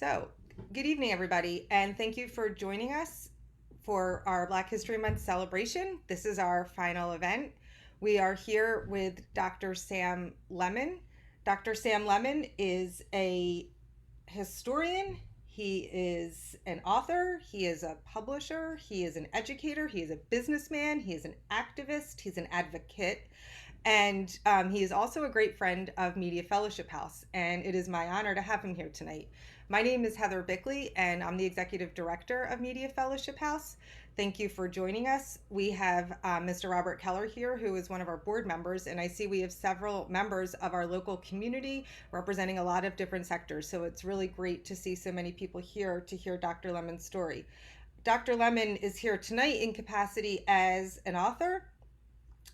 So, good evening, everybody, and thank you for joining us for our Black History Month celebration. This is our final event. We are here with Dr. Sam Lemon. Dr. Sam Lemon is a historian, he is an author, he is a publisher, he is an educator, he is a businessman, he is an activist, he's an advocate, and he is also a great friend of Media Fellowship House. And it is my honor to have him here tonight. My name is Heather Bickley, and I'm the executive director of Media Fellowship House. Thank you for joining us. We have Mr. Robert Keller here, who is one of our board members, and I see we have several members of our local community representing a lot of different sectors. So it's really great to see so many people here to hear Dr. Lemon's story. Dr. Lemon is here tonight in capacity as an author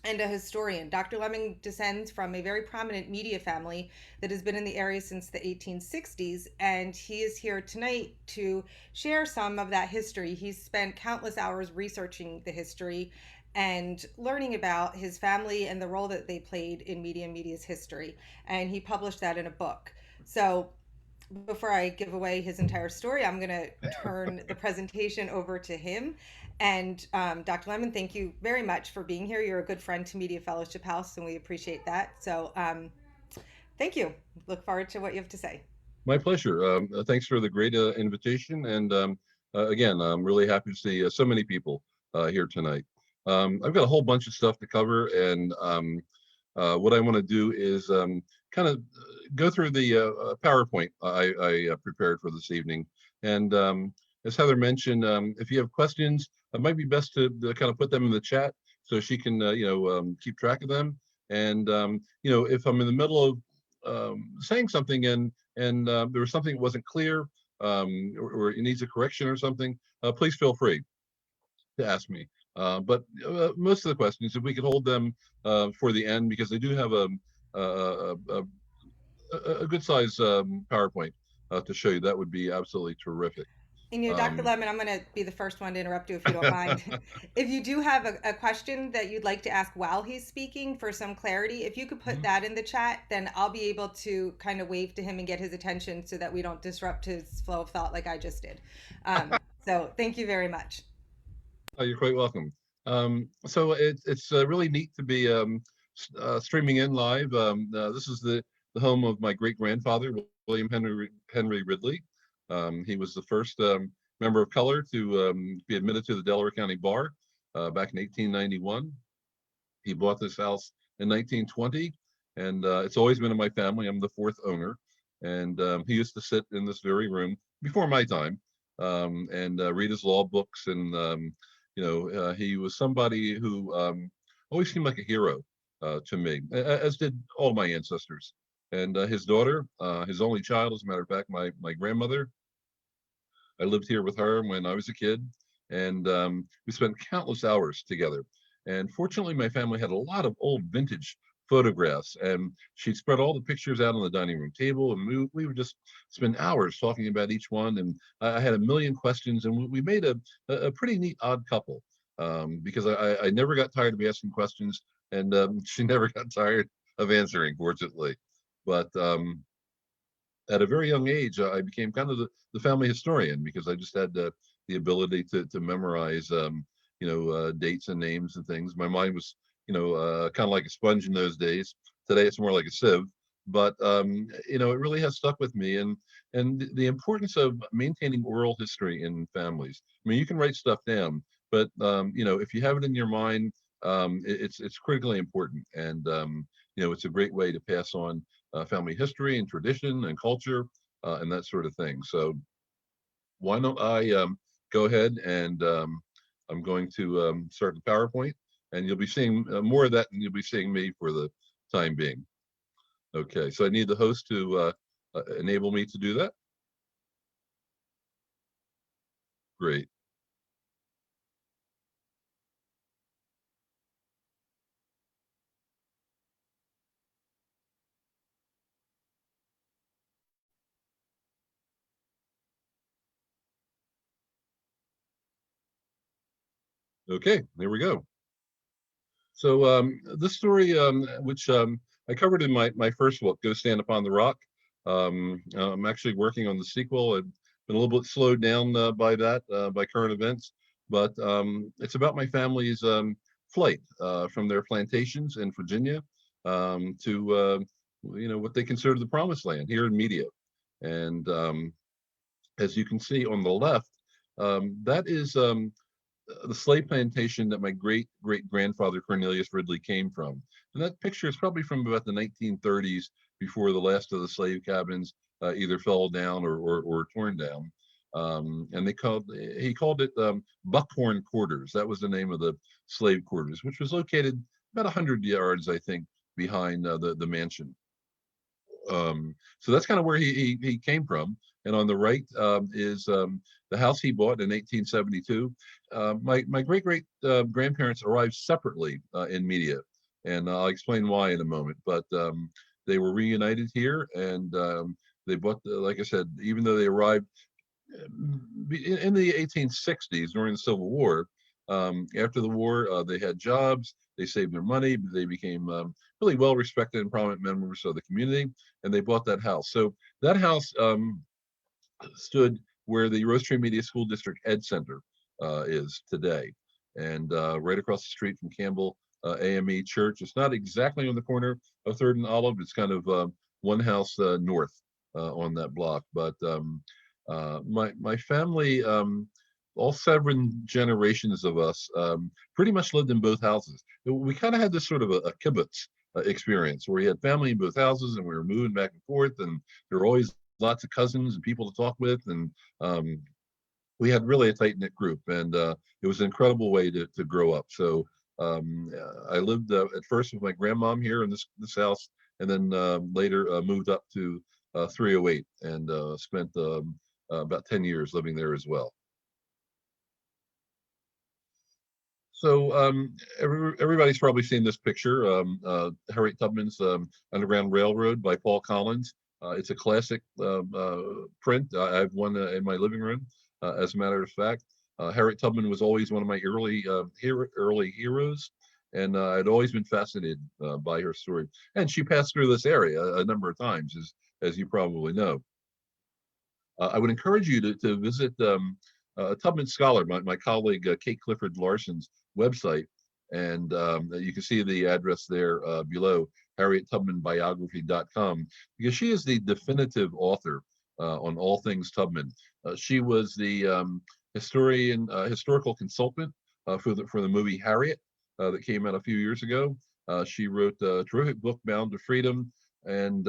and a historian. Dr. Lemon descends from a very prominent media family that has been in the area since the 1860s, and he is here tonight to share some of that history. He's spent countless hours researching the history and learning about his family and the role that they played in media and media's history, and he published that in a book. So before I give away his entire story, I'm going to turn the presentation over to him. And Dr. Lemon, thank you very much for being here. You're a good friend to Media Fellowship House, and we appreciate that. So thank you. Look forward to what you have to say. My pleasure. Thanks for the great invitation. And again, I'm really happy to see so many people here tonight. I've got a whole bunch of stuff to cover, and what I want to do is kind of go through the PowerPoint I prepared for this evening. And as Heather mentioned, if you have questions, it might be best to kind of put them in the chat so she can, keep track of them. And if I'm in the middle of saying something and there was something that wasn't clear, or it needs a correction or something, please feel free to ask me. But most of the questions, if we could hold them for the end, because they do have a good size PowerPoint to show you, that would be absolutely terrific. And Dr. Um, Lemon, I'm going to be the first one to interrupt you if you don't mind. If you do have a question that you'd like to ask while he's speaking for some clarity, if you could put that in the chat, then I'll be able to kind of wave to him and get his attention so that we don't disrupt his flow of thought like I just did. So thank you very much. you're quite welcome. So it's really neat to be streaming in live. This is the home of my great grandfather, William Henry Ridley. He was the first member of color to be admitted to the Delaware County Bar back in 1891. He bought this house in 1920, and it's always been in my family. I'm the fourth owner, and he used to sit in this very room before my time and read his law books. And he was somebody who always seemed like a hero to me, as did all my ancestors. And his daughter, his only child, as a matter of fact, my grandmother, I lived here with her when I was a kid, and we spent countless hours together. And fortunately, my family had a lot of old vintage photographs, and she'd spread all the pictures out on the dining room table, and we would just spend hours talking about each one. And I had a million questions, and we made a pretty neat odd couple, because I never got tired of asking questions, and she never got tired of answering, fortunately. But at a very young age, I became kind of the family historian, because I just had the ability to memorize, dates and names and things. My mind was, kind of like a sponge in those days. Today, it's more like a sieve. But it really has stuck with me, and the importance of maintaining oral history in families. I mean, you can write stuff down, but if you have it in your mind, it's critically important, and it's a great way to pass on family history and tradition and culture and that sort of thing. So why don't I go ahead and I'm going to start the PowerPoint, and you'll be seeing more of that than you'll be seeing me for the time being. Okay, so I need the host to enable me to do that. Great. Okay, there we go. So this story, which I covered in my first book, Go Stand Upon the Rock. I'm actually working on the sequel, and been a little bit slowed down by that, by current events. But it's about my family's flight from their plantations in Virginia to what they consider the promised land here in Media. And as you can see on the left, that is the slave plantation that my great great grandfather Cornelius Ridley came from. And that picture is probably from about the 1930s, before the last of the slave cabins either fell down or torn down. And he called it Buckhorn Quarters. That was the name of the slave quarters, which was located about 100 yards, I think, behind the mansion. So that's kind of where he came from. And on the right is the house he bought in 1872. My great great grandparents arrived separately in Media, and I'll explain why in a moment. But they were reunited here, and they bought, like I said, even though they arrived in the 1860s during the Civil War. After the war, they had jobs, they saved their money, they became really well respected and prominent members of the community, and they bought that house. So that house stood where the Rose Tree Media School District Ed Center is today, and right across the street from Campbell AME Church. It's not exactly on the corner of Third and Olive. It's kind of one house north on that block. But my family, all 7 generations of us, pretty much lived in both houses. We kind of had this sort of a kibbutz experience where we had family in both houses, and we were moving back and forth, and there were always lots of cousins and people to talk with, and we had really a tight knit group, and it was an incredible way to grow up. So I lived at first with my grandmom here in this house, and then later moved up to 308 and spent about 10 years living there as well. So everybody's probably seen this picture, Harriet Tubman's Underground Railroad by Paul Collins. It's a classic print. I have one in my living room, as a matter of fact. Harriet Tubman was always one of my early heroes, and I'd always been fascinated by her story. And she passed through this area a number of times, as you probably know. I would encourage you to visit Tubman Scholar, my colleague Kate Clifford Larson's website, and you can see the address there below, HarrietTubmanBiography.com, because she is the definitive author on all things Tubman. She was the historical consultant for the movie Harriet that came out a few years ago. She wrote a terrific book, Bound to Freedom. And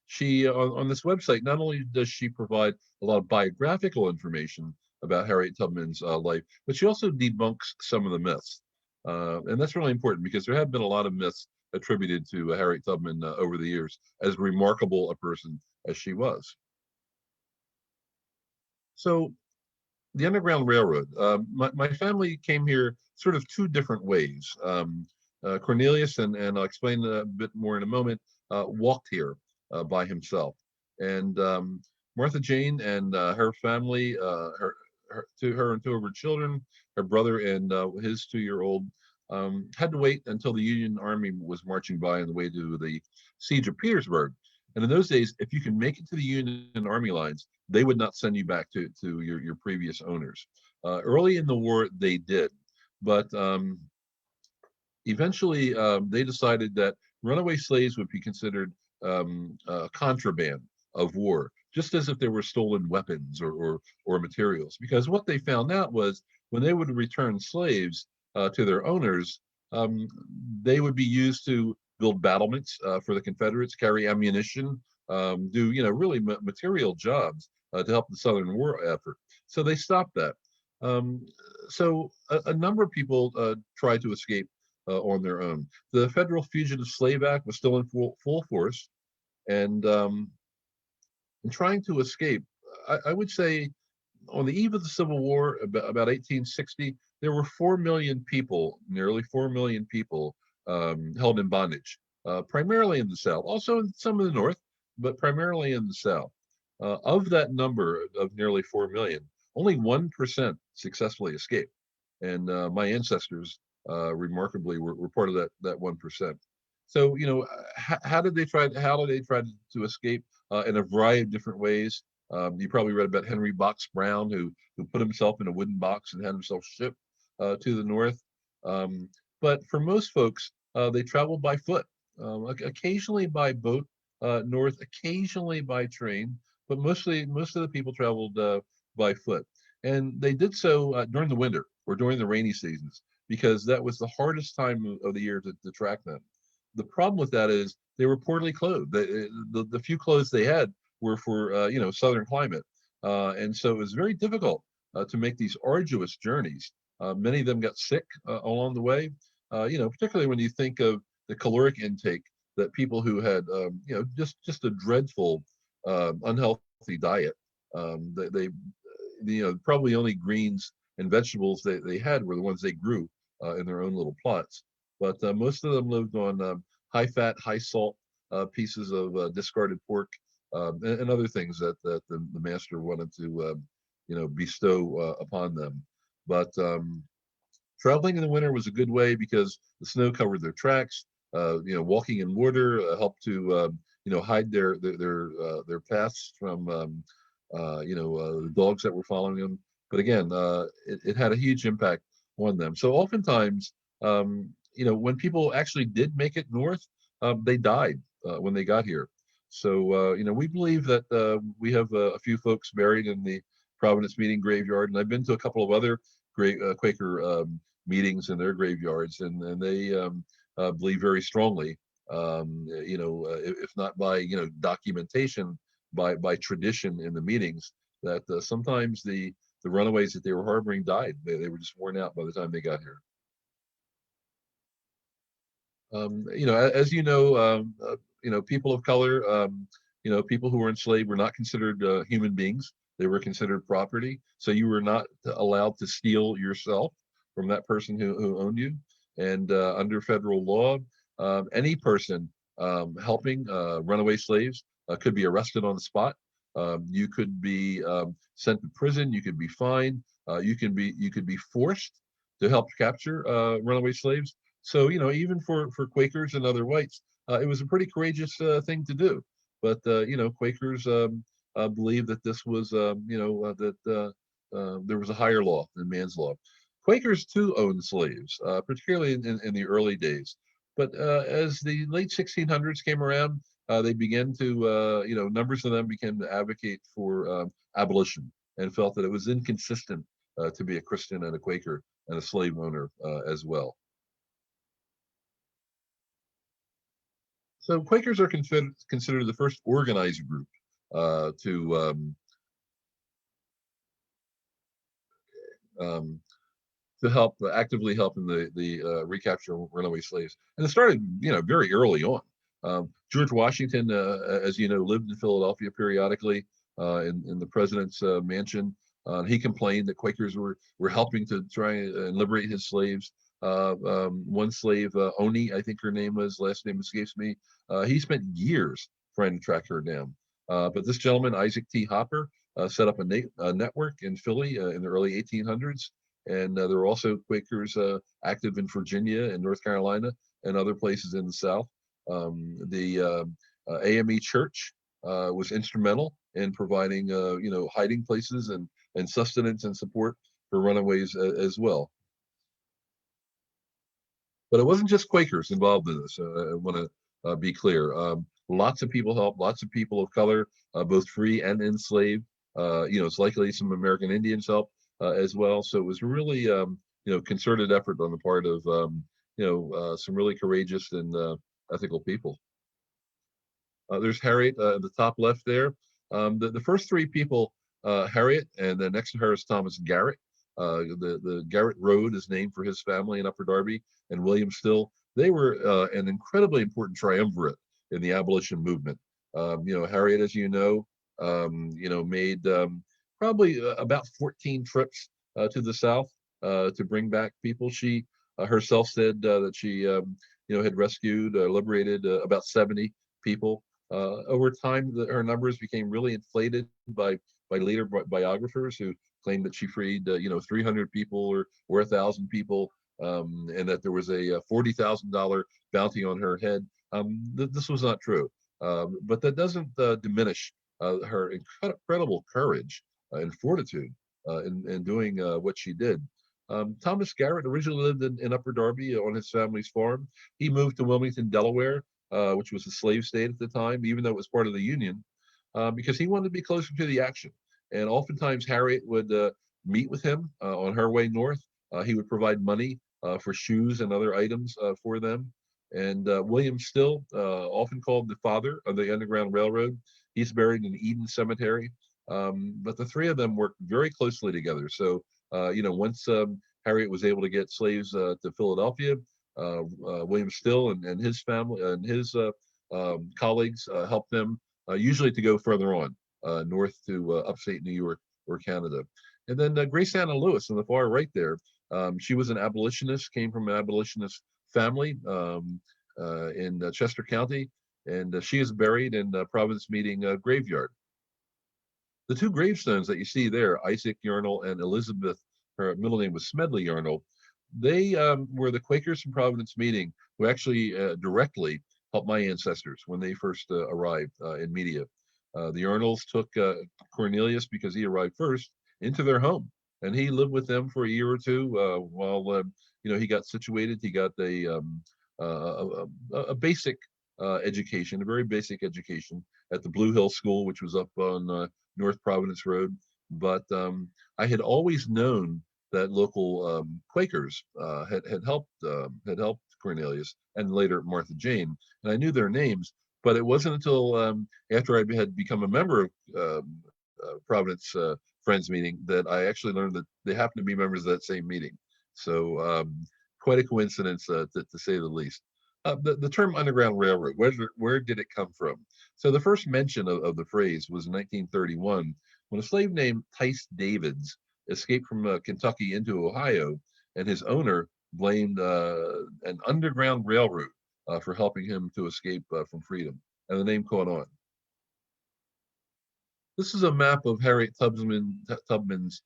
she, on this website, not only does she provide a lot of biographical information about Harriet Tubman's life, but she also debunks some of the myths. And that's really important, because there have been a lot of myths attributed to Harriet Tubman over the years, as remarkable a person as she was. So the Underground Railroad, my family came here sort of 2 different ways. Cornelius, and I'll explain a bit more in a moment, walked here by himself. And Martha Jane and her family, her and 2 of her children, her brother and his 2-year-old, had to wait until the Union Army was marching by on the way to the siege of Petersburg. And in those days, if you can make it to the Union Army lines, they would not send you back to your previous owners. Early in the war, they did, but eventually they decided that runaway slaves would be considered contraband of war, just as if they were stolen weapons or materials. Because what they found out was, when they would return slaves to their owners, they would be used to build battlements for the Confederates, carry ammunition, do really material jobs to help the Southern war effort. So they stopped that. So a number of people tried to escape on their own. The Federal Fugitive Slave Act was still in full force, and in trying to escape, I would say, on the eve of the Civil War, about 1860, there were 4 million people, nearly 4 million people, held in bondage, primarily in the South, also in some of the North, but primarily in the South. Of that number of nearly 4 million, only 1% successfully escaped. And my ancestors, remarkably, were part of that 1%. So, how did they try to escape? In a variety of different ways. You probably read about Henry Box Brown, who put himself in a wooden box and had himself shipped to the north. Um, but for most folks, they traveled by foot, occasionally by boat north, occasionally by train, but mostly most of the people traveled by foot. And they did so during the winter or during the rainy seasons because that was the hardest time of the year to track them. The problem with that is they were poorly clothed. The few clothes they had were for southern climate, and so it was very difficult to make these arduous journeys. Many of them got sick along the way. Particularly when you think of the caloric intake that people who had just a dreadful unhealthy diet. Probably only greens and vegetables they had were the ones they grew in their own little plots. But most of them lived on high fat, high salt pieces of discarded pork and other things that the master wanted to bestow upon them. But traveling in the winter was a good way because the snow covered their tracks. Walking in water helped to hide their paths from the dogs that were following them. But again, it had a huge impact on them. So oftentimes, when people actually did make it north, they died when they got here. So we believe that we have a few folks buried in the Providence Meeting graveyard, and I've been to a couple of other great Quaker meetings in their graveyards, and they believe very strongly, if not by documentation, by tradition in the meetings, that sometimes the runaways that they were harboring died. They were just worn out by the time they got here. As people of color, people who were enslaved were not considered human beings. They were considered property. So you were not allowed to steal yourself from that person who owned you. And under federal law, any person helping runaway slaves could be arrested on the spot. You could be sent to prison. You could be fined. You could be forced to help capture runaway slaves. So even for Quakers and other whites, it was a pretty courageous thing to do. But Quakers believed that this was that there was a higher law than man's law. Quakers too owned slaves, particularly in the early days. But as the late 1600s came around, they began to, numbers of them began to advocate for abolition and felt that it was inconsistent to be a Christian and a Quaker and a slave owner as well. So Quakers are considered the first organized group to um, help actively help in the recapture of runaway slaves, and it started very early on. George Washington, as you know, lived in Philadelphia periodically in the president's mansion. He complained that Quakers were helping to try and liberate his slaves. One slave, Oni, I think her name was, last name escapes me. He spent years trying to track her down. But this gentleman, Isaac T. Hopper, set up a network in Philly in the early 1800s. And there were also Quakers active in Virginia and North Carolina and other places in the South. The AME Church was instrumental in providing, hiding places and sustenance and support for runaways as well. But it wasn't just Quakers involved in this. I want to be clear. Lots of people helped, lots of people of color, both free and enslaved. It's likely some American Indians helped as well. So it was really, concerted effort on the part of, some really courageous and ethical people. There's Harriet at the top left there. The first three people, Harriet, and then next to her is Thomas Garrett. The Garrett Road is named for his family in Upper Darby, and William Still. They were an incredibly important triumvirate in the abolition movement. Harriet, as made probably about 14 trips to the South to bring back people. She herself said that she, had rescued, liberated about 70 people. Over time, her numbers became really inflated by later biographers who claimed that she freed, 300 people or 1,000 people, and that there was a $40,000 bounty on her head. This was not true, but that doesn't diminish her incredible courage and fortitude in doing what she did. Thomas Garrett originally lived in Upper Darby on his family's farm. He moved to Wilmington, Delaware, which was a slave state at the time, even though it was part of the Union, because he wanted to be closer to the action. And oftentimes Harriet would meet with him on her way north. He would provide money for shoes and other items for them. And William Still, often called the father of the Underground Railroad, he's buried in Eden Cemetery. But the three of them worked very closely together. So, once Harriet was able to get slaves to Philadelphia, William Still and his family and his colleagues helped them usually to go further on north to upstate New York or Canada. And then Grace Anna Lewis on the far right there, she was an abolitionist, came from an abolitionist family in Chester County, and she is buried in Providence Meeting Graveyard. The two gravestones that you see there, Isaac Yarnall and Elizabeth, her middle name was Smedley Yarnall, they were the Quakers from Providence Meeting who actually directly helped my ancestors when they first arrived in Media. The Yarnalls took Cornelius, because he arrived first, into their home, and he lived with them for a year or two while he got situated. He got a basic education, a very basic education at the Blue Hill School, which was up on North Providence Road. But I had always known that local Quakers had helped Cornelius and later Martha Jane, and I knew their names. But it wasn't until after I had become a member of Providence Friends Meeting that I actually learned that they happened to be members of that same meeting. So quite a coincidence, to say the least. The term Underground Railroad, where did it come from? So the first mention of the phrase was in 1931, when a slave named Tice Davids escaped from Kentucky into Ohio, and his owner blamed an Underground Railroad for helping him to escape from freedom, and the name caught on. This is a map of Harriet Tubman's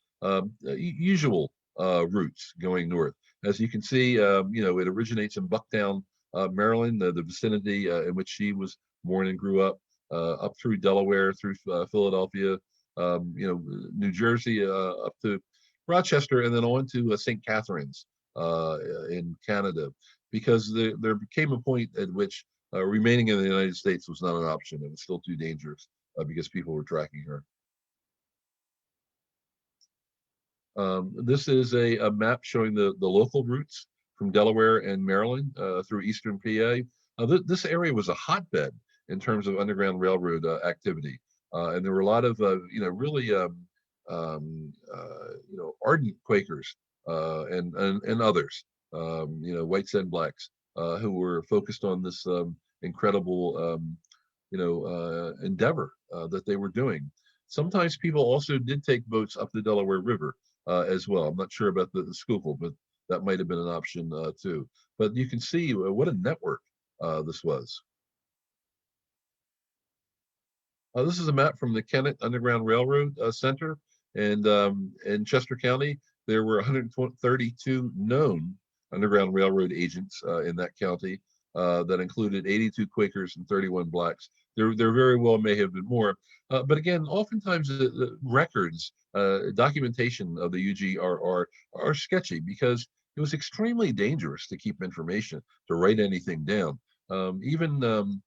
usual routes going north. As you can see, it originates in Bucktown, Maryland, the vicinity in which she was born and grew up through Delaware, through Philadelphia, New Jersey, up to Rochester, and then on to St. Catharines in Canada, because there became a point at which remaining in the United States was not an option. It was still too dangerous because people were tracking her. This is a map showing the local routes from Delaware and Maryland through Eastern PA. This area was a hotbed in terms of Underground Railroad activity. And there were a lot of, really, ardent Quakers and others, whites and blacks, who were focused on this incredible, endeavor that they were doing. Sometimes people also did take boats up the Delaware River as well. I'm not sure about the Schuylkill, but that might have been an option too. But you can see what a network this was. This is a map from the Kennett Underground Railroad Center, and in Chester County, there were 132 known Underground Railroad agents in that county. That included 82 Quakers and 31 blacks. There very well may have been more, but again, oftentimes the records, documentation of the UGRR are sketchy because it was extremely dangerous to keep information, to write anything down. Even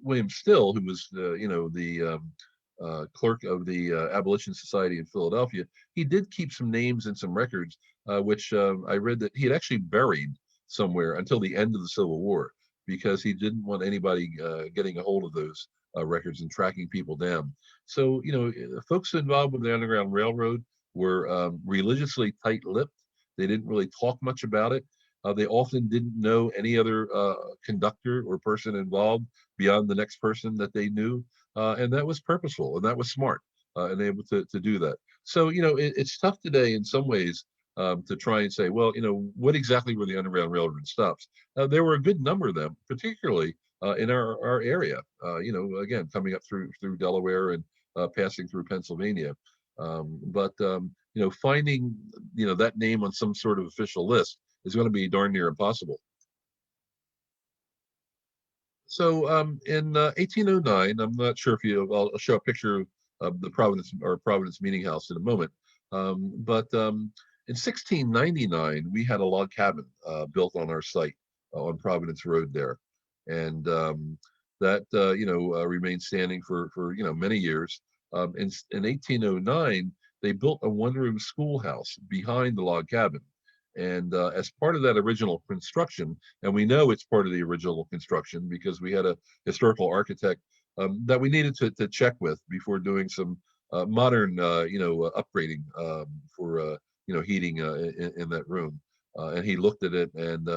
William Still, who was the clerk of the Abolition Society in Philadelphia, he did keep some names and some records, which I read that he had actually buried somewhere until the end of the Civil War, because he didn't want anybody getting a hold of those records and tracking people down. So, folks involved with the Underground Railroad were religiously tight-lipped. They didn't really talk much about it. They often didn't know any other conductor or person involved beyond the next person that they knew. And that was purposeful, and that was smart, and able to do that. So, it's tough today in some ways to try and say, well, what exactly were the Underground Railroad stops? There were a good number of them, particularly in our area, again, coming up through Delaware and passing through Pennsylvania. But finding, that name on some sort of official list is going to be darn near impossible. In 1809, I'm not sure if I'll show a picture of the Providence Meeting House in a moment. But in 1699, we had a log cabin built on our site on Providence Road there, and that remained standing for many years. In 1809, they built a one-room schoolhouse behind the log cabin. And as part of that original construction, and we know it's part of the original construction because we had a historical architect that we needed to check with before doing some modern, upgrading for heating in that room. And he looked at it, and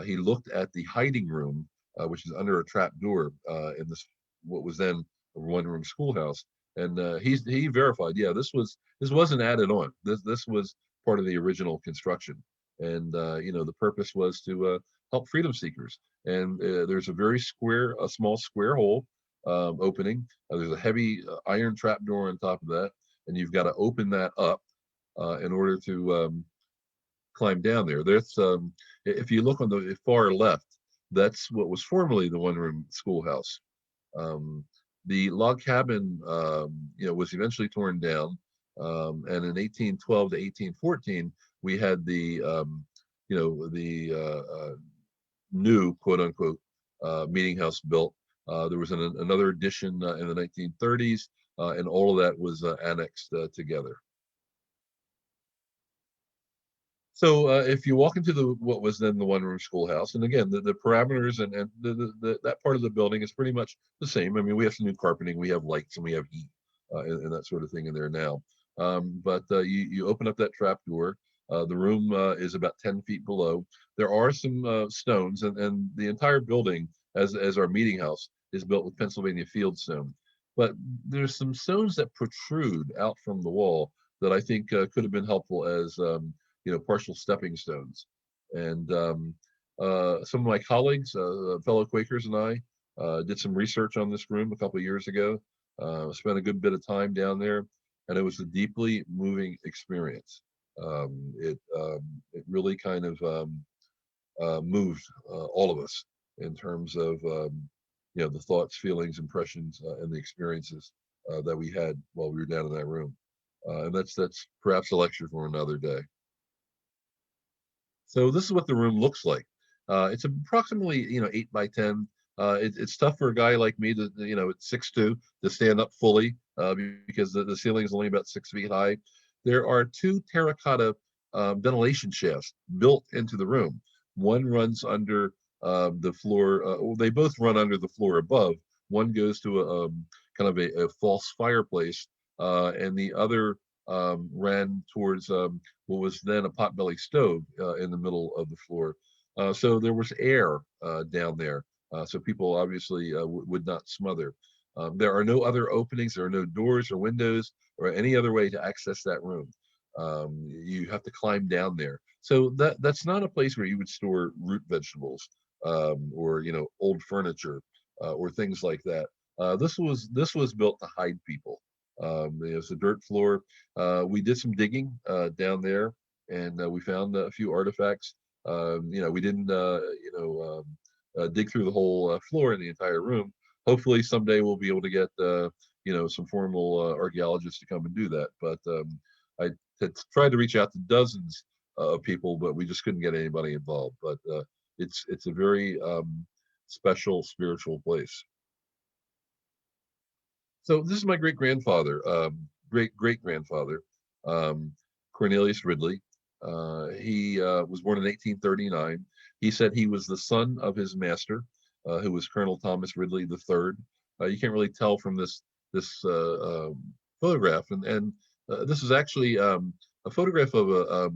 he looked at the hiding room, which is under a trap door in this what was then a one-room schoolhouse. And he verified, yeah, this wasn't added on. This was part of the original construction. And the purpose was to help freedom seekers. And there's a small square hole opening. There's a heavy iron trap door on top of that, and you've got to open that up in order to climb down there. If you look on the far left, that's what was formerly the one-room schoolhouse. Um, the log cabin, was eventually torn down, and in 1812 to 1814, we had the new quote unquote meeting house built. There was another addition in the 1930s, and all of that was annexed together. So if you walk into what was then the one-room schoolhouse, and again, the parameters and that part of the building is pretty much the same. I mean, we have some new carpeting, we have lights, and we have heat and that sort of thing in there now. But you open up that trap door. The room is about 10 feet below. There are some stones, and the entire building, as our meeting house, is built with Pennsylvania fieldstone. But there's some stones that protrude out from the wall that I think could have been helpful as partial stepping stones. And some of my colleagues, fellow Quakers, and I did some research on this room a couple of years ago. Spent a good bit of time down there, and it was a deeply moving experience. It really kind of moved all of us in terms of the thoughts, feelings, impressions, and the experiences that we had while we were down in that room. And that's perhaps a lecture for another day. So this is what the room looks like. It's approximately 8 by 10. It's tough for a guy like me to at 6'2" to stand up fully because the ceiling is only about 6 feet high. There are two terracotta ventilation shafts built into the room. One runs under the floor. They both run under the floor above. One goes to a kind of a false fireplace, and the other ran towards what was then a potbelly stove in the middle of the floor. So there was air down there, so people obviously would not smother. There are no other openings. There are no doors or windows or any other way to access that room. You have to climb down there. So that's not a place where you would store root vegetables or old furniture or things like that. This was built to hide people. It's a dirt floor. We did some digging down there, and we found a few artifacts. We didn't dig through the whole floor in the entire room. Hopefully someday we'll be able to get some formal archaeologists to come and do that. But I tried to reach out to dozens of people, but we just couldn't get anybody involved. But it's a very special spiritual place. So this is my great-grandfather, great-great-grandfather, Cornelius Ridley. He was born in 1839. He said he was the son of his master, who was Colonel Thomas Ridley III. You can't really tell from this photograph, and this is actually a photograph of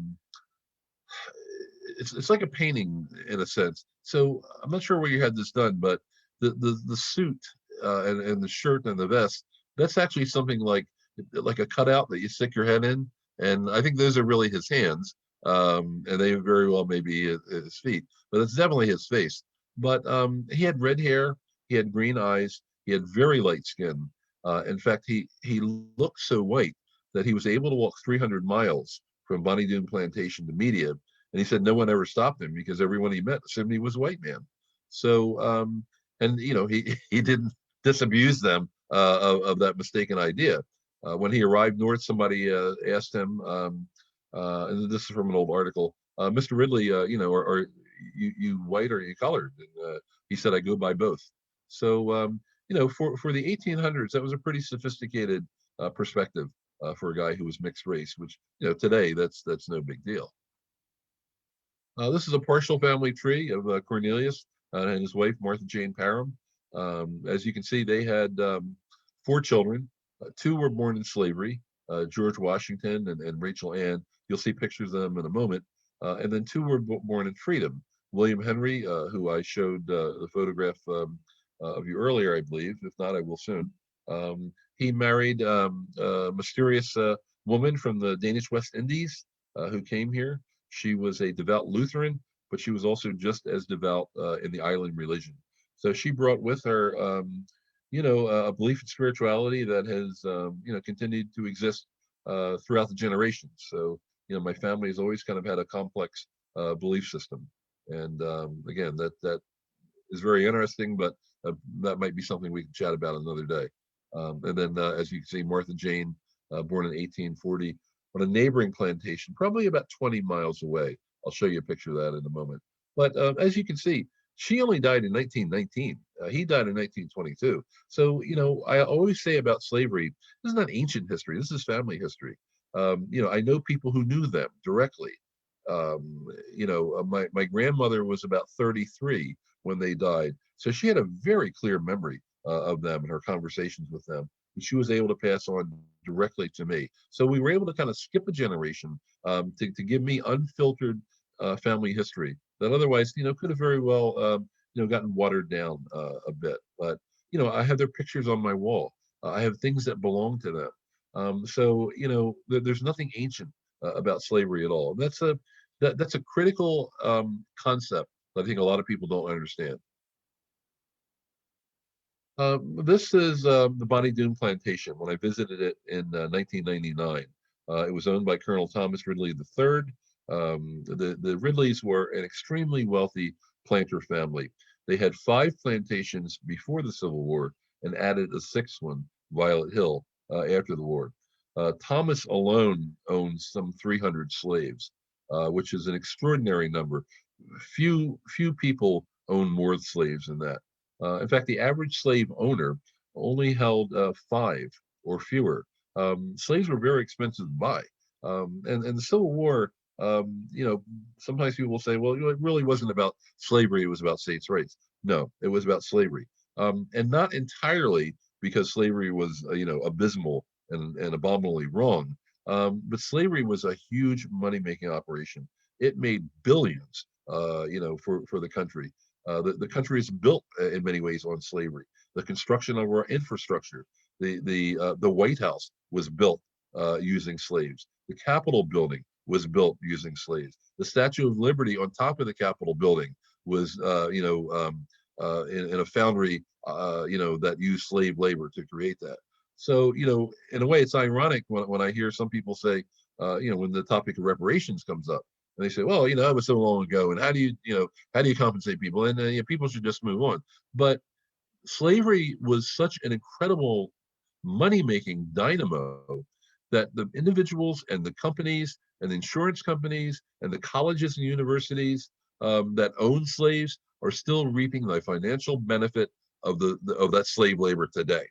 it's like a painting in a sense. So I'm not sure where you had this done, but the suit and the shirt and the vest, that's actually something like a cutout that you stick your head in. And I think those are really his hands. And they very well may be his feet, but it's definitely his face. But he had red hair, he had green eyes, he had very light skin. In fact, he looked so white that he was able to walk 300 miles from Bonnie Doon Plantation to Media. And he said no one ever stopped him because everyone he met assumed he was a white man. So and he didn't disabuse them of that mistaken idea. When he arrived north, somebody asked him, and this is from an old article, Mr. Ridley, are you white or are you colored? And he said, I go by both. So for the 1800s, that was a pretty sophisticated perspective for a guy who was mixed race, which today that's no big deal. This is a partial family tree of Cornelius and his wife, Martha Jane Parham. As you can see, they had 4 children. 2 were born in slavery, George Washington and Rachel Ann. You'll see pictures of them in a moment. And then 2 were born in freedom. William Henry, who I showed the photograph of you earlier, I believe. If not, I will soon. He married a mysterious woman from the Danish West Indies who came here. She was a devout Lutheran, but she was also just as devout in the island religion. So she brought with her, a belief in spirituality that has, continued to exist throughout the generations. So, my family has always kind of had a complex belief system. And again, that is very interesting, but that might be something we can chat about another day. And then, as you can see, Martha Jane, born in 1840, on a neighboring plantation, probably about 20 miles away. I'll show you a picture of that in a moment. But as you can see, she only died in 1919. He died in 1922. So, I always say about slavery, this is not ancient history. This is family history. I know people who knew them directly. My grandmother was about 33 when they died. So she had a very clear memory of them and her conversations with them, and she was able to pass on directly to me. So we were able to kind of skip a generation to give me unfiltered family history that otherwise, could have very well, gotten watered down a bit. But, I have their pictures on my wall. I have things that belong to them. So, there's nothing ancient about slavery at all. That's a critical concept that I think a lot of people don't understand. This is the Bonnie Doon Plantation. When I visited it in 1999, it was owned by Colonel Thomas Ridley III. The Ridleys were an extremely wealthy planter family. They had 5 plantations before the Civil War and added a 6th one, Violet Hill, after the war. Thomas alone owns some 300 slaves, which is an extraordinary number. Few people own more slaves than that. In fact, the average slave owner only held 5 or fewer. Slaves were very expensive to buy. And the Civil War, sometimes people will say, well, it really wasn't about slavery, it was about states' rights. No, it was about slavery. And not entirely because slavery was, abysmal and abominably wrong. But slavery was a huge money-making operation. It made billions, for the country. The country is built in many ways on slavery. The construction of our infrastructure, the White House was built using slaves. The Capitol building was built using slaves. The Statue of Liberty on top of the Capitol building was, in a foundry, that used slave labor to create that. So, in a way, it's ironic when I hear some people say, when the topic of reparations comes up, and they say, well, that was so long ago, and how do you compensate people? And people should just move on. But slavery was such an incredible money-making dynamo that the individuals and the companies and the insurance companies and the colleges and universities that own slaves are still reaping the financial benefit of of that slave labor today.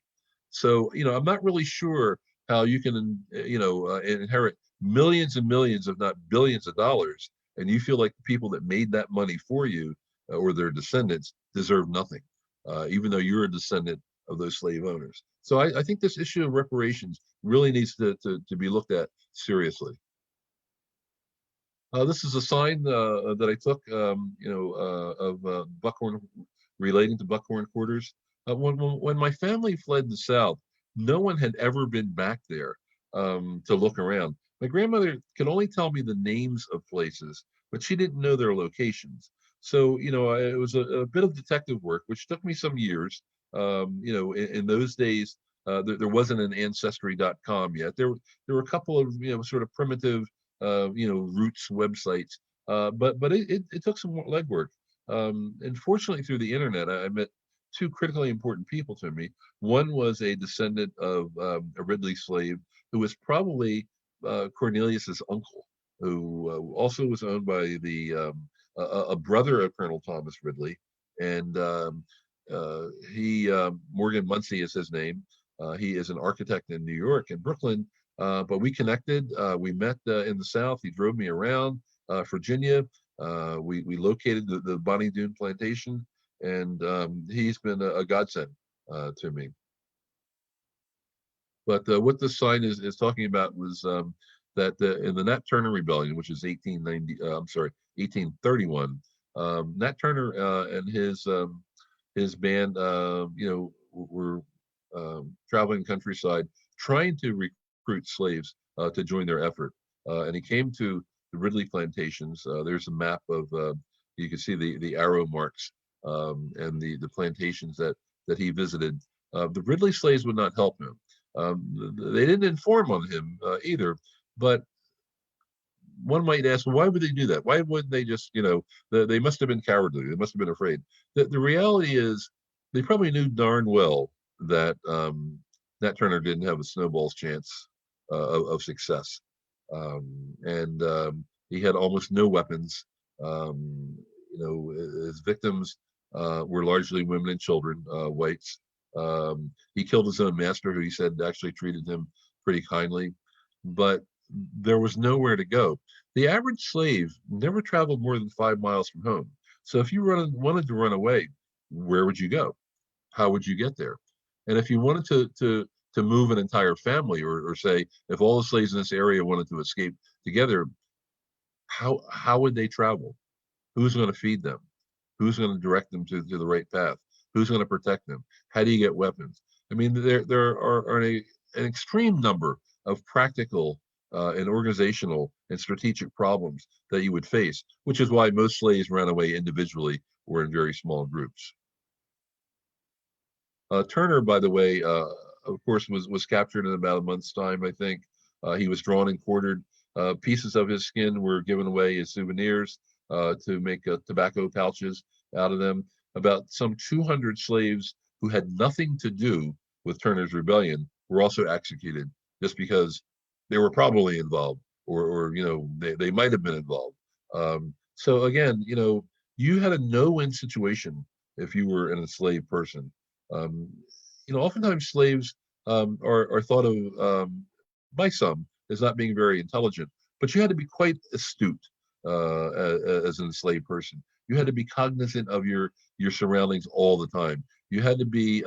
So, I'm not really sure how you can, inherit millions and millions, if not billions of dollars, and you feel like the people that made that money for you or their descendants deserve nothing, even though you're a descendant of those slave owners. So I think this issue of reparations really needs to be looked at seriously. This is a sign that I took, of Buckhorn, relating to Buckhorn quarters. When my family fled the South, no one had ever been back there to look around. My grandmother could only tell me the names of places, but she didn't know their locations. So, it was a bit of detective work, which took me some years. In those days, there wasn't an ancestry.com yet. There were a couple of, sort of primitive roots websites. But it took some more legwork. And fortunately, through the internet, I met two critically important people to me. One was a descendant of a Ridley slave who was probably Cornelius's uncle, who also was owned by a brother of Colonel Thomas Ridley, and Morgan Muncie is his name. He is an architect in New York and Brooklyn, but we connected. We met in the South. He drove me around Virginia. We located the Bonnie Doon plantation, and he's been a godsend to me. But what this sign is talking about was that in the Nat Turner Rebellion, which is 1831, Nat Turner and his band, were traveling countryside trying to recruit slaves to join their effort. And he came to the Ridley plantations. There's a map of you can see the arrow marks and the plantations that he visited. The Ridley slaves would not help him. They didn't inform on him either, but one might ask, well, why would they do that? Why wouldn't they just, they must have been cowardly. They must have been afraid. The reality is they probably knew darn well that Nat Turner didn't have a snowball's chance of success. And he had almost no weapons. His victims were largely women and children, whites. He killed his own master, who he said actually treated him pretty kindly, but there was nowhere to go. The average slave never traveled more than 5 miles from home. So if you wanted to run away, where would you go? How would you get there? And if you wanted to move an entire family, or say if all the slaves in this area wanted to escape together, how would they travel? Who's going to feed them? Who's going to direct them to the right path? Who's going to protect them? How do you get weapons? I mean, there are an extreme number of practical and organizational and strategic problems that you would face, which is why most slaves ran away individually or in very small groups. Turner, by the way, of course, was captured in about a month's time, I think. He was drawn and quartered. Pieces of his skin were given away as souvenirs to make tobacco pouches out of them. About some 200 slaves who had nothing to do with Turner's rebellion were also executed just because they were probably involved, or they might have been involved. So again, you had a no-win situation if you were an enslaved person. Oftentimes slaves are thought of by some as not being very intelligent, but you had to be quite astute as an enslaved person. You had to be cognizant of your surroundings all the time. You had to be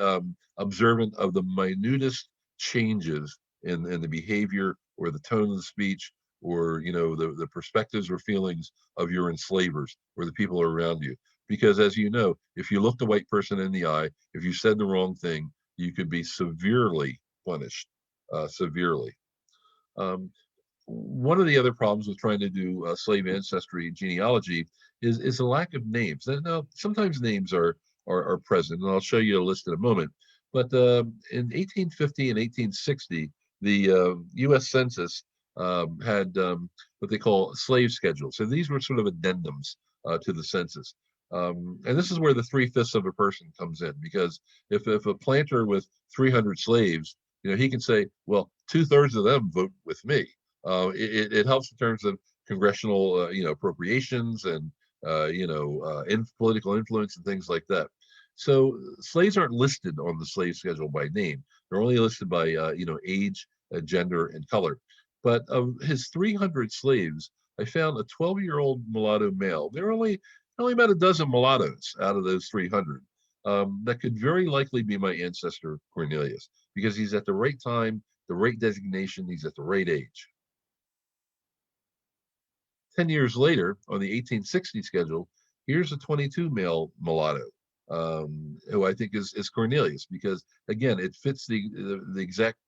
observant of the minutest changes in the behavior or the tone of the speech, or the perspectives or feelings of your enslavers or the people around you. Because as you know, if you looked a white person in the eye, if you said the wrong thing, you could be severely punished, severely. One of the other problems with trying to do slave ancestry genealogy is a lack of names. Now, sometimes names are present, and I'll show you a list in a moment. But in 1850 and 1860, the U.S. Census had what they call slave schedules. So these were sort of addendums to the census. And this is where the 3/5 of a person comes in, because if a planter with 300 slaves, he can say, well, 2/3 of them vote with me. It helps in terms of congressional, appropriations and, political influence and things like that. So slaves aren't listed on the slave schedule by name. They're only listed by, age, gender, and color. But of his 300 slaves, I found a 12-year-old mulatto male. There are only about a dozen mulattoes out of those 300. That could very likely be my ancestor, Cornelius, because he's at the right time, the right designation, he's at the right age. 10 years later, on the 1860 schedule, here's a 22 male mulatto, who I think is Cornelius, because again, it fits the exact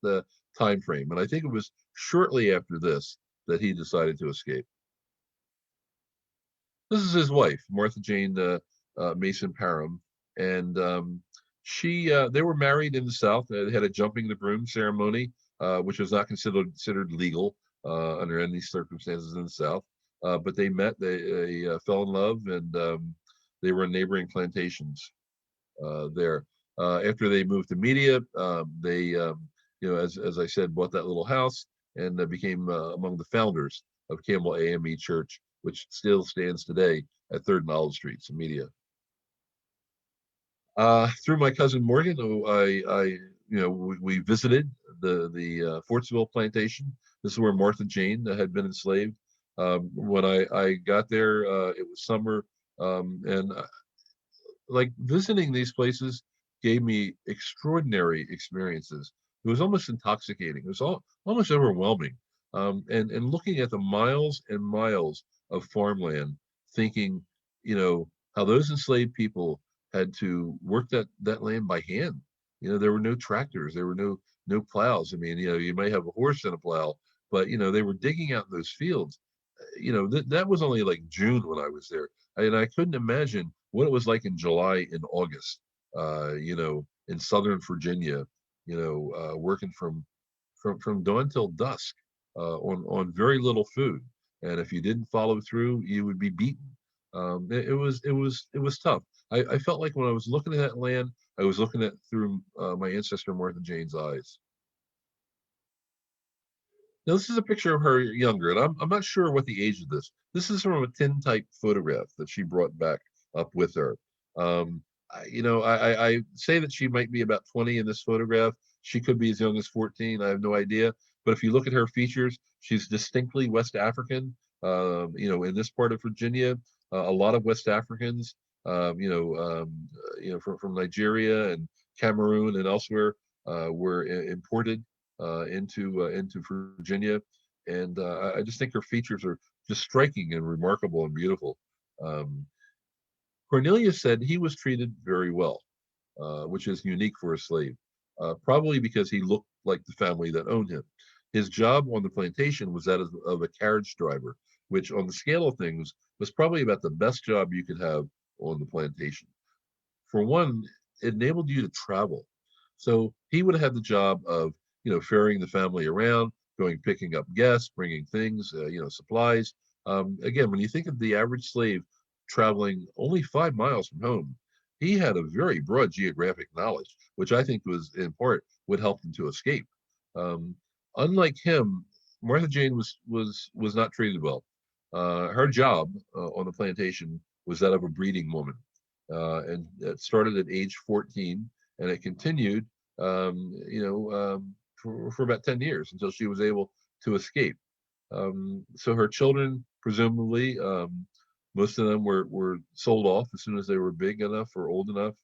time frame. And I think it was shortly after this that he decided to escape. This is his wife, Martha Jane Mason Parham, and they were married in the South. They had a jumping the broom ceremony, which was not considered legal under any circumstances in the South. But they met, they fell in love, and they were in neighboring plantations. there. After they moved to Media, they, as I said, bought that little house and became among the founders of Campbell AME Church, which still stands today at 3rd and Olive Streets in Media. Through my cousin Morgan, who we visited the Fortsville plantation. This is where Martha Jane had been enslaved. When I got there, it was summer, and like visiting these places gave me extraordinary experiences. It was almost intoxicating. It was almost overwhelming. And looking at the miles and miles of farmland, thinking, how those enslaved people had to work that land by hand. There were no tractors, there were no plows. I mean, you might have a horse and a plow, but they were digging out those fields. That was only like June when I was there, and I couldn't imagine what it was like in July and August. In Southern Virginia, working from dawn till dusk on very little food, and if you didn't follow through, you would be beaten. It was tough. I felt like when I was looking at that land, I was looking at through my ancestor Martha Jane's eyes. Now this is a picture of her younger, and I'm not sure what the age of this. This is from a tintype photograph that she brought back up with her. I say that she might be about 20 in this photograph. She could be as young as 14. I have no idea. But if you look at her features, she's distinctly West African. In this part of Virginia, a lot of West Africans, from Nigeria and Cameroon and elsewhere, were imported into Virginia, and I just think her features are just striking and remarkable and beautiful. Cornelius said he was treated very well, which is unique for a slave, probably because he looked like the family that owned him. His job on the plantation was that of a carriage driver, which on the scale of things was probably about the best job you could have on the plantation. For one, it enabled you to travel. So he would have had the job of, ferrying the family around, going picking up guests, bringing things, supplies. Again, when you think of the average slave traveling only 5 miles from home, he had a very broad geographic knowledge, which I think was in part would help him to escape. Unlike him, Martha Jane was not treated well. Her job on the plantation was that of a breeding woman, and it started at age 14, and it continued, for about 10 years until she was able to escape. So her children, presumably, most of them were sold off as soon as they were big enough or old enough.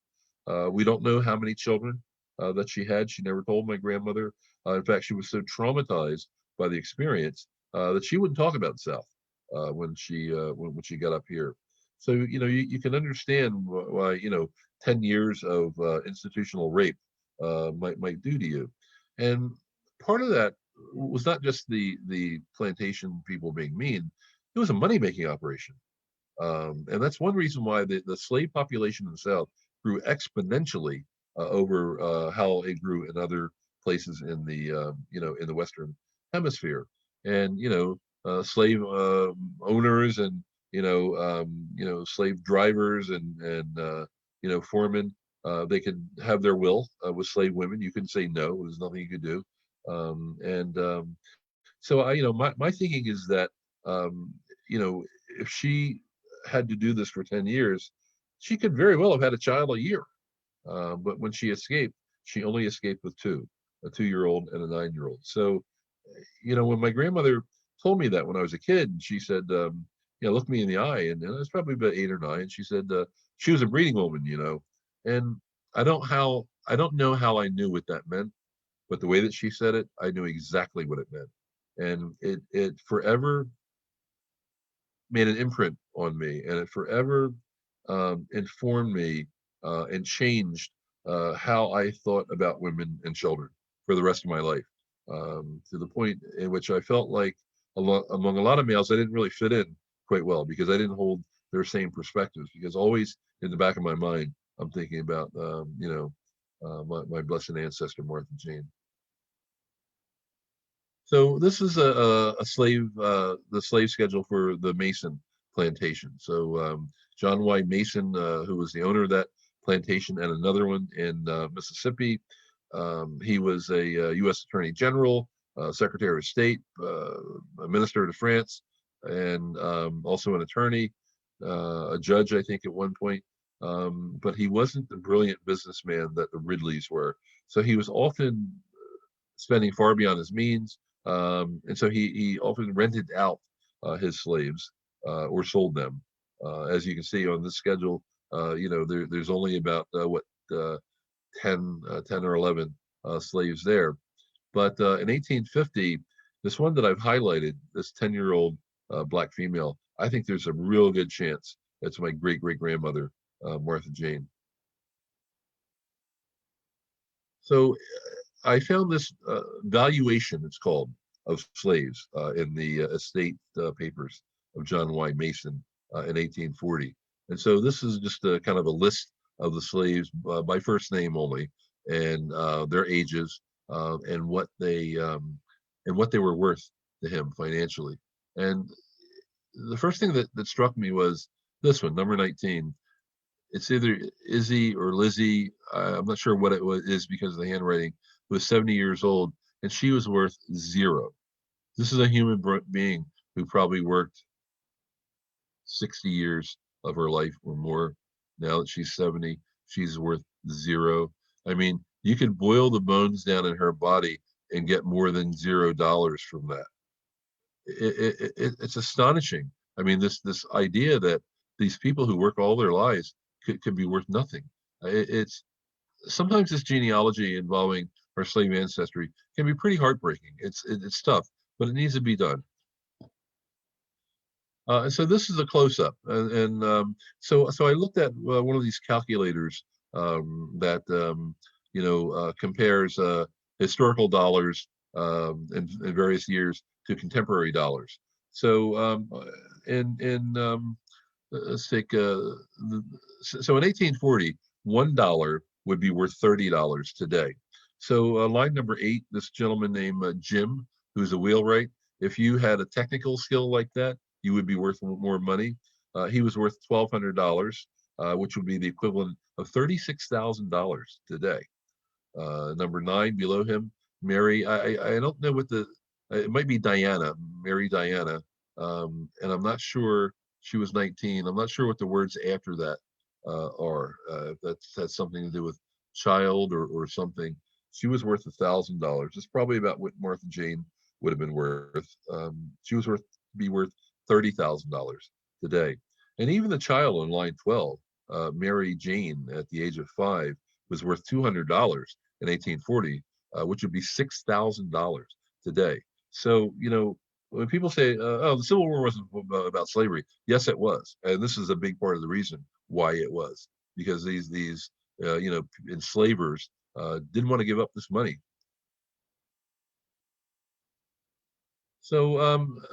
We don't know how many children that she had. She never told my grandmother. In fact, she was so traumatized by the experience that she wouldn't talk about the South when she got up here. So you can understand why 10 years of institutional rape might do to you. And part of that was not just the plantation people being mean; it was a money-making operation. And that's one reason why the slave population in the South grew exponentially over how it grew in other places in the Western Hemisphere. And slave owners and slave drivers and foremen, they could have their will with slave women. You couldn't say no. There's nothing you could do. So my thinking is that if she had to do this for 10 years, she could very well have had a child a year. But when she escaped, she only escaped with two, a 2-year-old and a 9-year-old. So, when my grandmother told me that when I was a kid, she said, looked me in the eye, and I was probably about 8 or 9. She said she was a breeding woman, and I don't know how I knew what that meant, but the way that she said it, I knew exactly what it meant, and it forever made an imprint on me, and it forever informed me and changed how I thought about women and children for the rest of my life, to the point in which I felt like among a lot of males, I didn't really fit in quite well because I didn't hold their same perspectives. Because always in the back of my mind, I'm thinking about my blessed ancestor Martha Jane. So this is the slave schedule for the Mason plantation. So John Y. Mason, who was the owner of that plantation and another one in Mississippi. He was a U.S. Attorney General, Secretary of State, a minister to France, and also an attorney, a judge, I think, at one point. But he wasn't the brilliant businessman that the Ridleys were. So he was often spending far beyond his means, and so he often rented out his slaves or sold them. As you can see on this schedule, there's only about uh, 10 or 11 slaves there. But in 1850, this one that I've highlighted, this 10-year-old black female, I think there's a real good chance that's my great-great-grandmother, Martha Jane. So I found this valuation, it's called, of slaves in the estate papers of John Y. Mason in 1840. And so this is just a kind of a list of the slaves by first name only, and their ages, and what they were worth to him financially. And the first thing that struck me was this one, number 19. It's either Izzy or Lizzie. I'm not sure what it is because of the handwriting. Was 70 years old, and she was worth zero. This is a human being who probably worked 60 years of her life or more. Now that she's 70, she's worth zero. I mean, you could boil the bones down in her body and get more than $0 from that. It's astonishing. I mean, this idea that these people who work all their lives could be worth nothing. It's sometimes this genealogy involving our slave ancestry can be pretty heartbreaking. It's tough, but it needs to be done. So this is a close-up, and so I looked at one of these calculators that compares historical dollars in various years to contemporary dollars. So let's take so in 1840, $1 would be worth $30 today. So line number 8, this gentleman named Jim, who's a wheelwright. If you had a technical skill like that, you would be worth more money. He was worth $1,200, which would be the equivalent of $36,000 today. Number 9 below him, Mary. I don't know what it might be Diana, Mary Diana, and I'm not sure. She was 19. I'm not sure what the words after that are. That's something to do with child or something. She was worth $1,000. It's probably about what Martha Jane would have been worth. She was worth $30,000 today. And even the child on line 12, Mary Jane, at the age of 5, was worth $200 in 1840, which would be $6,000 today. So, when people say, "Oh, the Civil War wasn't about slavery," yes, it was, and this is a big part of the reason why it was, because these enslavers didn't want to give up this money. So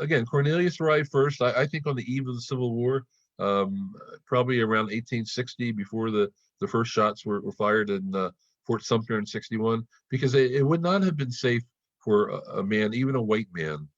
again, Cornelius arrived first. I think on the eve of the Civil War, probably around 1860, before the first shots were fired in Fort Sumter in 61, because it would not have been safe for a man, even a white man,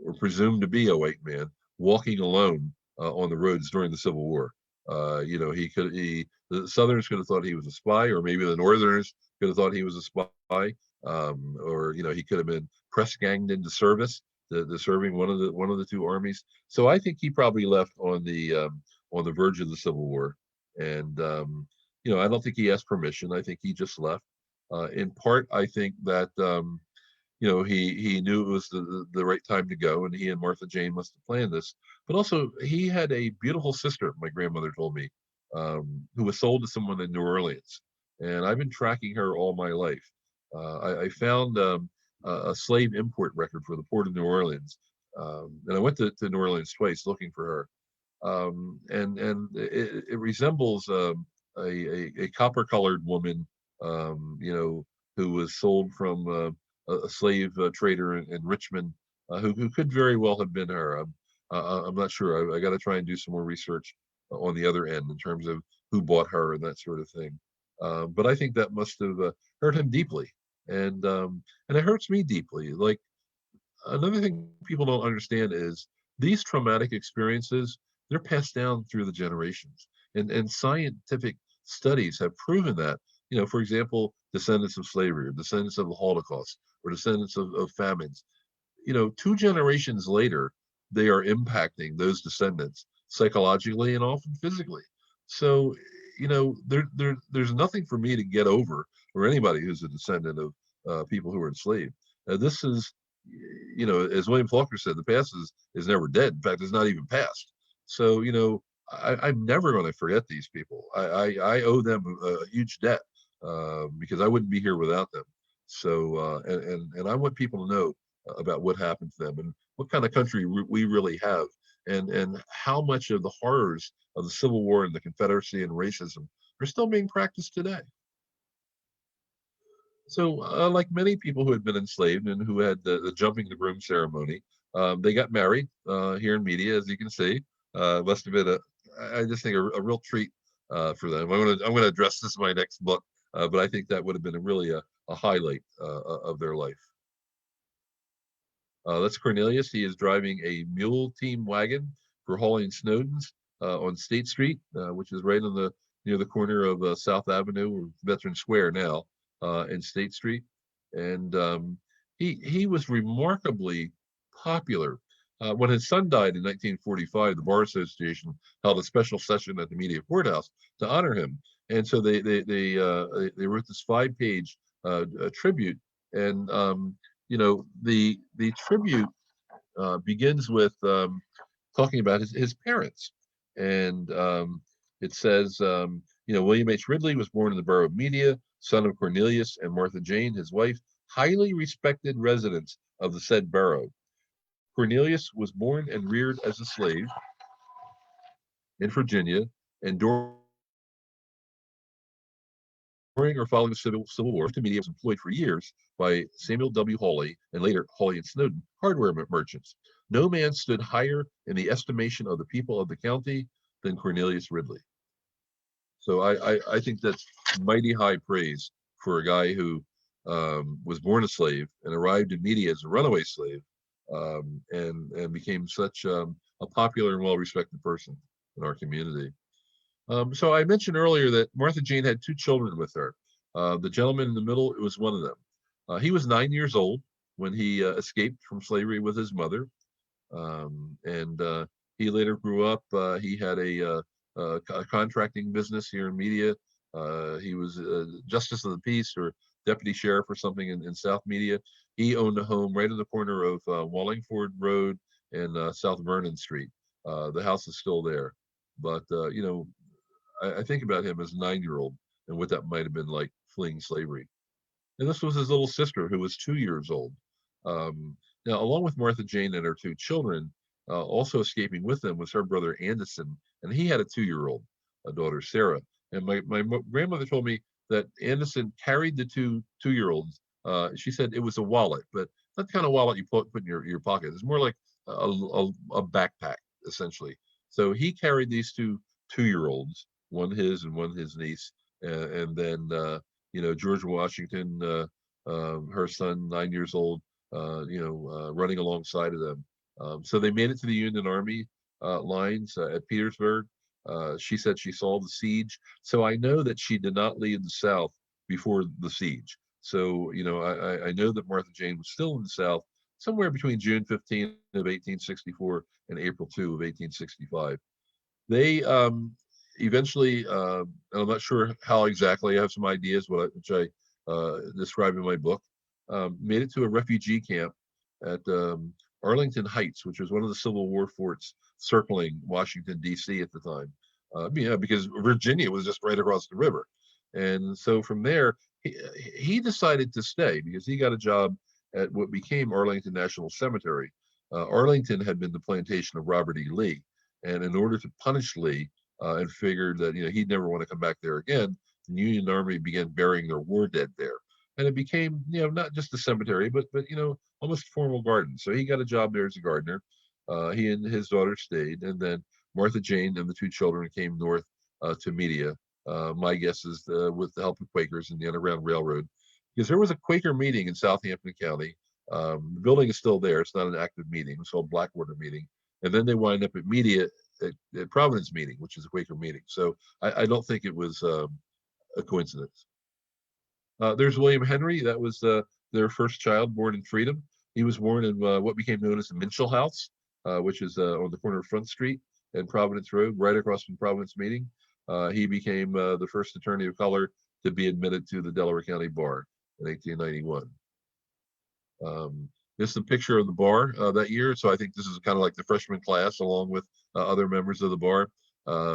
or presumed to be a white man, walking alone on the roads during the Civil War. The Southerners could have thought he was a spy, or maybe the Northerners could have thought he was a spy, or he could have been press ganged into service, the serving one of the two armies. So I think he probably left on the verge of the Civil War, and I don't think he asked permission. I think he just left. In part, I think that he knew it was the right time to go, and he and Martha Jane must have planned this. But also, he had a beautiful sister, my grandmother told me, who was sold to someone in New Orleans, and I've been tracking her all my life. I found a slave import record for the port of New Orleans, and I went to New Orleans twice looking for her, and it resembles a copper-colored woman, who was sold from a slave trader in Richmond, who could very well have been her. I'm not sure. I got to try and do some more research on the other end in terms of who bought her and that sort of thing. But I think that must have hurt him deeply, and it hurts me deeply. Like, another thing people don't understand is these traumatic experiences, they're passed down through the generations, and scientific studies have proven that, for example, descendants of slavery or descendants of the Holocaust or descendants of famines, 2 generations later, they are impacting those descendants psychologically and often physically. So, there's nothing for me to get over, or anybody who's a descendant of people who were enslaved. This is, as William Faulkner said, the past is never dead. In fact, it's not even past. So, I'm never going to forget these people. I owe them a huge debt because I wouldn't be here without them. So, and I want people to know about what happened to them and what kind of country we really have, and how much of the horrors of the Civil War and the Confederacy and racism are still being practiced today. So, like many people who had been enslaved and who had the jumping the broom ceremony, they got married here in Media, as you can see. Must have been I just think a real treat for them. I'm gonna address this in my next book, but I think that would have been really a highlight of their life. That's Cornelius. He is driving a mule team wagon for Hawley and Snowden's on State Street, which is right on near the corner of South Avenue or Veteran Square now, and State Street. And he was remarkably popular. When his son died in 1945, the Bar Association held a special session at the Media Courthouse to honor him. And so they wrote this 5-page tribute, and the tribute begins with talking about his parents, and it says, William H. Ridley was born in the borough of Media, son of Cornelius and Martha Jane, his wife, highly respected residents of the said borough. Cornelius was born and reared as a slave in Virginia, and during or following the Civil War, Media was employed for years by Samuel W. Hawley and later Hawley and Snowden hardware merchants. No man stood higher in the estimation of the people of the county than Cornelius Ridley. So I think that's mighty high praise for a guy who was born a slave and arrived in Media as a runaway slave, and became such a popular and well-respected person in our community. So I mentioned earlier that Martha Jane had 2 children with her. The gentleman in the middle, it was one of them. He was 9 years old when he escaped from slavery with his mother, and he later grew up. He had a contracting business here in Media. He was justice of the peace or deputy sheriff or something in South Media. He owned a home right in the corner of Wallingford Road and South Vernon Street. The house is still there, but I think about him as a 9-year-old and what that might have been like fleeing slavery. And this was his little sister who was 2 years old. Now, along with Martha Jane and her 2 children, also escaping with them was her brother Anderson, and he had a 2-year-old daughter, Sarah. And my grandmother told me that Anderson carried the 2-year-olds. She said it was a wallet, but not the kind of wallet you put in your pocket. It's more like a backpack, essentially. So he carried these 2-year-olds, one his and one his niece, and then George Washington, her son, 9 years old, running alongside of them. So they made it to the Union Army lines at Petersburg. She said she saw the siege, so I know that she did not leave the South before the siege. So I know that Martha Jane was still in the South somewhere between June 15 of 1864 and April 2 of 1865. They eventually, and I'm not sure how exactly, I have some ideas which I describe in my book, made it to a refugee camp at Arlington Heights, which was one of the Civil War forts circling Washington, D.C. at the time. Because Virginia was just right across the river. And so from there, he decided to stay because he got a job at what became Arlington National Cemetery. Arlington had been the plantation of Robert E. Lee. And in order to punish Lee, and figured that he'd never want to come back there again, the Union Army began burying their war dead there. And it became, not just a cemetery, but almost a formal garden. So he got a job there as a gardener. He and his daughter stayed, and then Martha Jane and the 2 children came north to Media. My guess is with the help of Quakers and the Underground Railroad, because there was a Quaker meeting in Southampton County. The building is still there. It's not an active meeting. It's called Blackwater Meeting. And then they wind up at Media at Providence meeting, which is a Quaker meeting. So I don't think it was a coincidence. There's William Henry. That was their first child born in freedom. He was born in what became known as the Minshall House, which is on the corner of Front Street and Providence Road, right across from Providence meeting. He became the first attorney of color to be admitted to the Delaware County Bar in 1891. This is a picture of the bar that year. So I think this is kind of like the freshman class along with other members of the bar.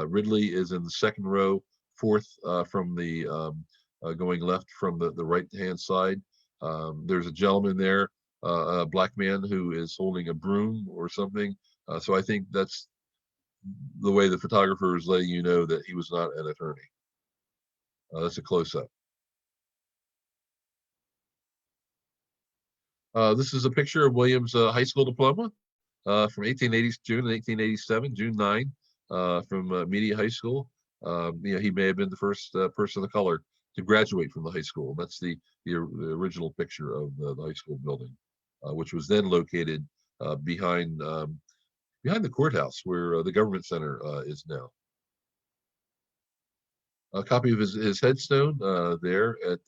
Ridley is in the second row, fourth from the going left from the right-hand side. There's a gentleman there, a black man who is holding a broom or something. So I think that's the way the photographer is letting you know that he was not an attorney. That's a close-up. This is a picture of Williams' high school diploma from 1880, June 1887, June 9, from Media High School. He may have been the first person of color to graduate from the high school. That's the original picture of the high school building, which was then located behind the courthouse where the government center is now. A copy of his headstone there at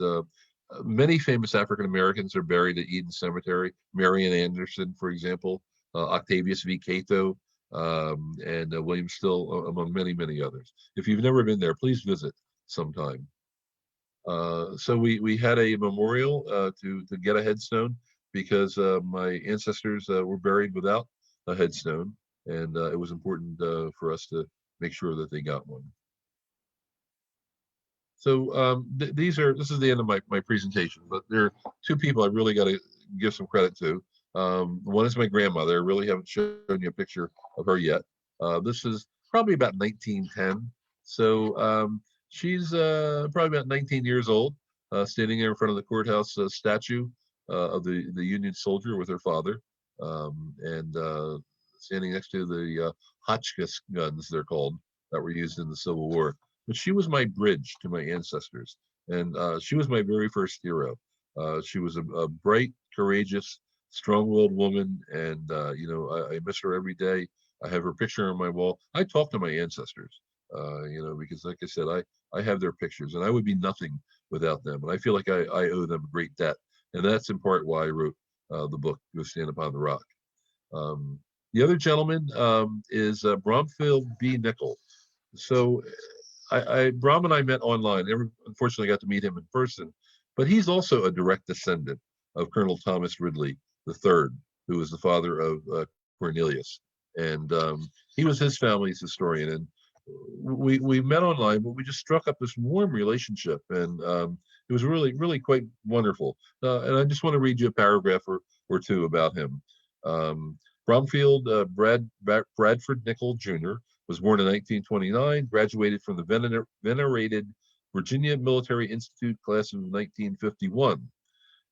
many famous African Americans are buried at Eden Cemetery. Marian Anderson, for example, Octavius V. Cato, and William Still, among many, many others. If you've never been there, please visit sometime. So we had a memorial to get a headstone because my ancestors were buried without a headstone, and it was important for us to make sure that they got one. So this is the end of my presentation, but there are two people I really got to give some credit to. One is my grandmother. I really haven't shown you a picture of her yet. This is probably about 1910. So she's probably about 19 years old, standing there in front of the courthouse statue of the Union soldier with her father, and standing next to the Hotchkiss guns, they're called, that were used in the Civil War. But she was my bridge to my ancestors, and she was my very first hero. She was a bright, courageous, strong-willed woman, and I miss her every day. I have her picture on my wall. I talk to my ancestors, because like I said, I have their pictures, and I would be nothing without them. And I feel like I owe them a great debt, and that's in part why I wrote the book, Go Stand Upon the Rock. The other gentleman is Bromfield B. Nickel. So Brom and I met online. Never, unfortunately, got to meet him in person, but he's also a direct descendant of Colonel Thomas Ridley III, who was the father of Cornelius, and he was his family's historian. And we met online, but we just struck up this warm relationship, and it was really, really quite wonderful. And I just want to read you a paragraph or two about him. Bromfield Bradford Nickel Jr. was born in 1929, graduated from the venerated Virginia Military Institute class of 1951.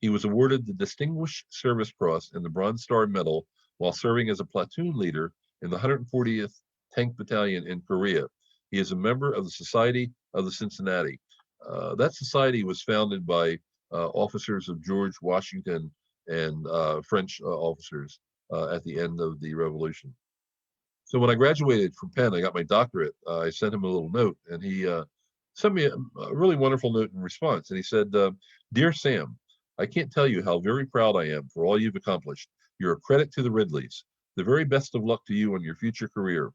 He was awarded the Distinguished Service Cross and the Bronze Star Medal while serving as a platoon leader in the 140th Tank Battalion in Korea. He is a member of the Society of the Cincinnati. That society was founded by officers of George Washington and French officers at the end of the Revolution. So when I graduated from Penn, I got my doctorate. I sent him a little note, and he sent me a really wonderful note in response. And he said, "Dear Sam, I can't tell you how very proud I am for all you've accomplished. You're a credit to the Ridleys. The very best of luck to you on your future career.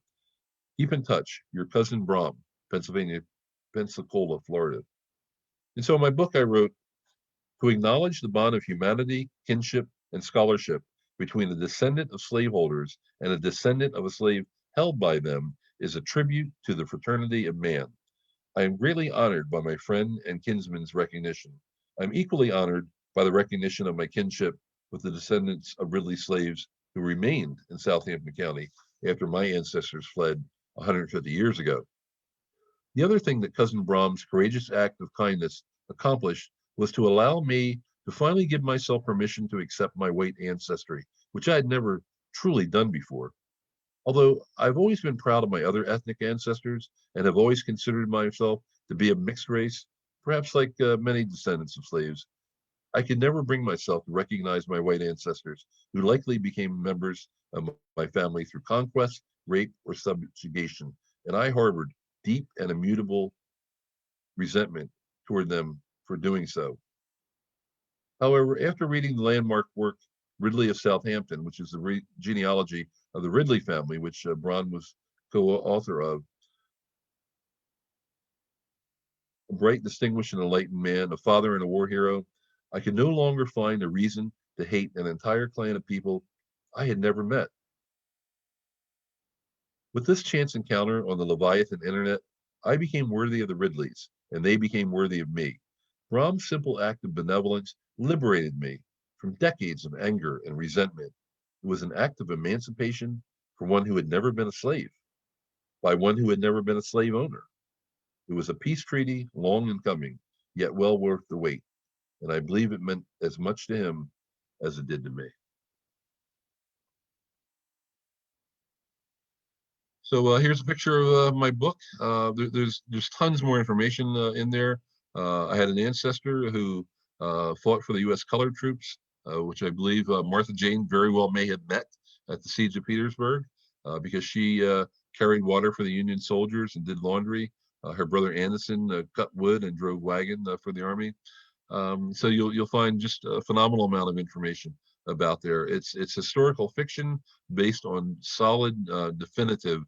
Keep in touch. Your cousin Brom, Pensacola, Florida." And so in my book, I wrote, "To acknowledge the bond of humanity, kinship, and scholarship between a descendant of slaveholders and a descendant of a slave held by them is a tribute to the fraternity of man. I am greatly honored by my friend and kinsman's recognition. I'm equally honored by the recognition of my kinship with the descendants of Ridley slaves who remained in Southampton County after my ancestors fled 150 years ago." The other thing that Cousin Brom's courageous act of kindness accomplished was to allow me to finally give myself permission to accept my white ancestry, which I had never truly done before. Although I've always been proud of my other ethnic ancestors and have always considered myself to be a mixed race, perhaps like many descendants of slaves, I could never bring myself to recognize my white ancestors, who likely became members of my family through conquest rape, or subjugation, and I harbored deep and immutable resentment toward them for doing so. However, after reading the landmark work Ridley of Southampton, which is the genealogy of the Ridley family, which Braun was co-author of, a bright, distinguished, and enlightened man, a father and a war hero, I could no longer find a reason to hate an entire clan of people I had never met. With this chance encounter on the Leviathan internet, I became worthy of the Ridleys, and they became worthy of me. Brahm's simple act of benevolence liberated me from decades of anger and resentment. It was an act of emancipation for one who had never been a slave, by one who had never been a slave owner. It was a peace treaty, long in coming, yet well worth the wait, and I believe it meant as much to him as it did to me. So here's a picture of my book. There's tons more information in there. I had an ancestor who fought for the U.S. colored troops, which I believe Martha Jane very well may have met at the Siege of Petersburg, because she carried water for the Union soldiers and did laundry. Her brother Anderson cut wood and drove wagon for the army. So you'll find just a phenomenal amount of information about there. It's historical fiction based on solid, definitive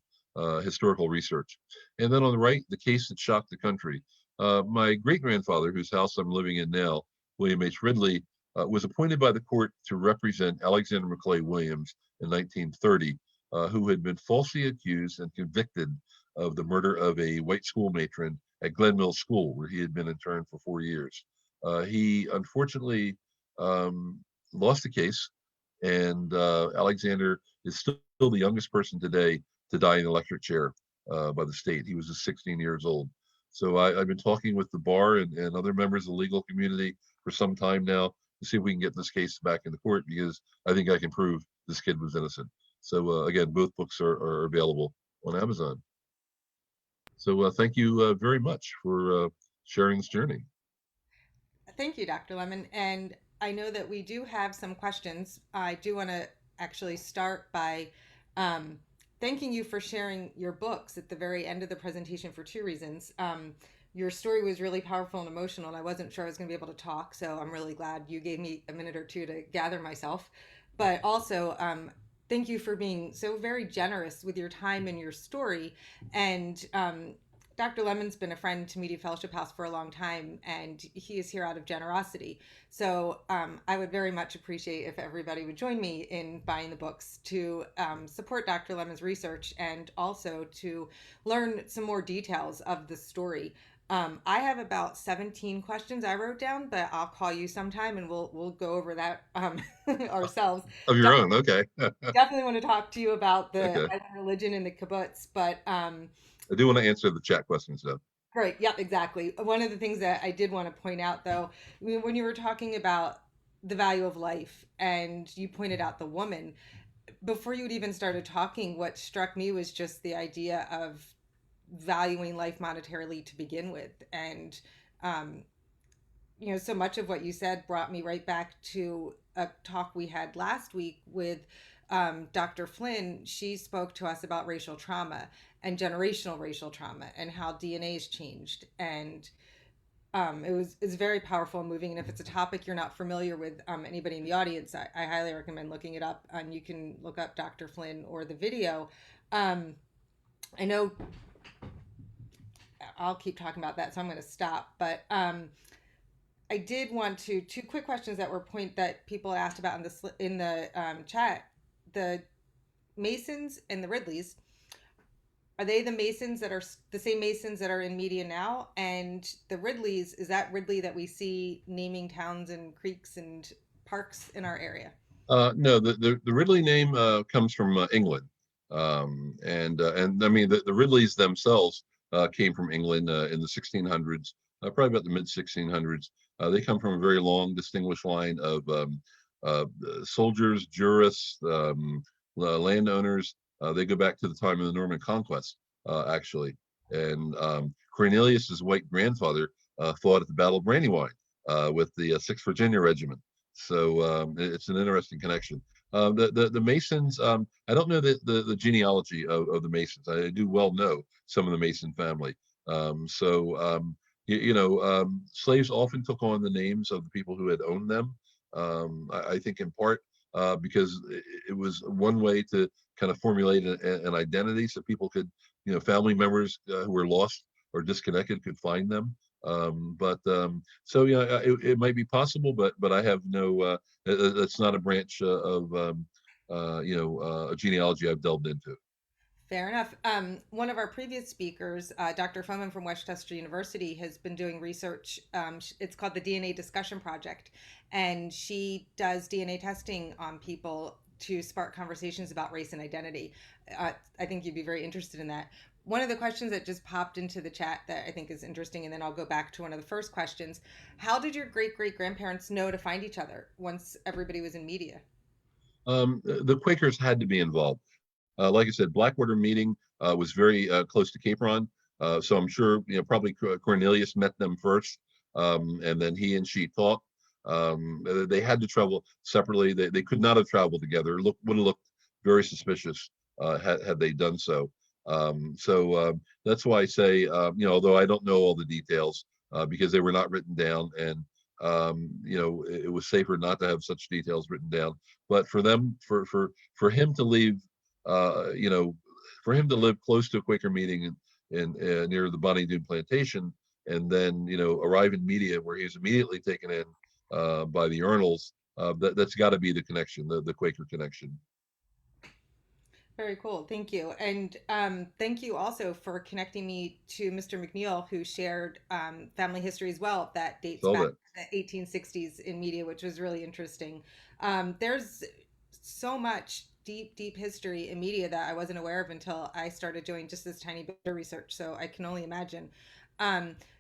historical research. And then on the right, the case that shocked the country. My great-grandfather, whose house I'm living in now, William H. Ridley, was appointed by the court to represent Alexander Maclay Williams in 1930, who had been falsely accused and convicted of the murder of a white school matron at Glen Mills School, where he had been interned for 4 years. He unfortunately lost the case, and Alexander is still the youngest person today to die in an electric chair by the state. He was just 16 years old. So I've been talking with the bar and other members of the legal community for some time now to see if we can get this case back in the court, because I think I can prove this kid was innocent. So again, both books are available on Amazon. So thank you very much for sharing this journey. Thank you, Dr. Lemon. And I know that we do have some questions. I do want to actually start by um, thanking you for sharing your books at the very end of the presentation for two reasons. Your story was really powerful and emotional, and I wasn't sure I was going to be able to talk, so I'm really glad you gave me a minute or two to gather myself. But also, thank you for being so very generous with your time and your story. And Dr. Lemon's been a friend to Media Fellowship House for a long time, and he is here out of generosity. So I would very much appreciate if everybody would join me in buying the books to support Dr. Lemon's research and also to learn some more details of the story. I have about 17 questions I wrote down, but I'll call you sometime and we'll go over that ourselves. Of your own, okay. Definitely want to talk to you about the Okay. religion and the kibbutz, but I do want to answer the chat questions though. great. Yep, exactly. One of the things that I did want to point out, though, when you were talking about the value of life and you pointed out the woman, before you'd even started talking, what struck me was just the idea of valuing life monetarily to begin with. And, um, so much of what you said brought me right back to a talk we had last week with Dr. Flynn. She spoke to us about racial trauma and generational racial trauma and how DNA has changed. And it's very powerful and moving. And if it's a topic you're not familiar with, anybody in the audience, I highly recommend looking it up. And you can look up Dr. Flynn or the video. I know I'll keep talking about that, so I'm going to stop. But I did want to two quick questions that were point that people asked about in the chat. The Masons and the Ridleys, are they the Masons that are the same Masons that are in media now? And the Ridleys, is that Ridley that we see naming towns and creeks and parks in our area? No, the Ridley name comes from England, and I mean the Ridleys themselves came from England in the 1600s, probably about the mid 1600s. They come from a very long, distinguished line of soldiers, jurists, landowners. They go back to the time of the Norman Conquest, actually. And Cornelius's white grandfather fought at the Battle of Brandywine with the 6th Virginia Regiment. So it's an interesting connection. The Masons, I don't know the genealogy of the Masons. I do well know some of the Mason family. Slaves often took on the names of the people who had owned them. I think in part because it was one way to kind of formulate an identity so people could, family members who were lost or disconnected could find them. It might be possible, but I have no. That's not a branch of a genealogy I've delved into. Fair enough. One of our previous speakers, Dr. Foman from Westchester University, has been doing research. It's called the DNA Discussion Project, and she does DNA testing on people to spark conversations about race and identity. I think you'd be very interested in that. One of the questions that just popped into the chat that I think is interesting, and then I'll go back to one of the first questions. How did your great great grandparents know to find each other once everybody was in media? The Quakers had to be involved. Like I said, Blackwater meeting was very close to Cape Ron, so I'm sure probably Cornelius met them first, and then he and she talked. They had to travel separately. They could not have traveled together. Would have looked very suspicious had they done so. That's why I say, although I don't know all the details because they were not written down, and it was safer not to have such details written down. But for them, for him to leave uh, you know, for him to live close to a Quaker meeting in near the Bonnie Doon plantation, and then arrive in media where he's immediately taken in by the Ernals. That's got to be the connection, the Quaker connection. Very cool. Thank you. And thank you also for connecting me to Mr. McNeil, who shared family history as well that dates Saw back that. to the 1860s in media, which was really interesting. There's so much deep, deep history in media that I wasn't aware of until I started doing just this tiny bit of research. So I can only imagine.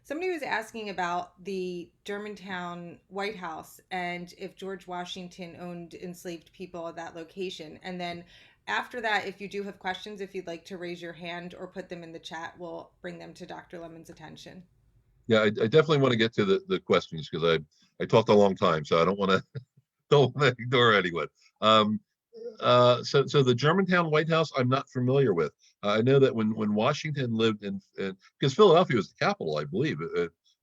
Somebody was asking about the Germantown White House and if George Washington owned enslaved people at that location. And then after that, if you do have questions, if you'd like to raise your hand or put them in the chat, we'll bring them to Dr. Lemon's attention. Yeah, I definitely want to get to the questions because I talked a long time, so I don't want to don't want to ignore anyone. Um, so the Germantown White House, I'm not familiar with. I know that when Washington lived in because Philadelphia was the capital, I believe,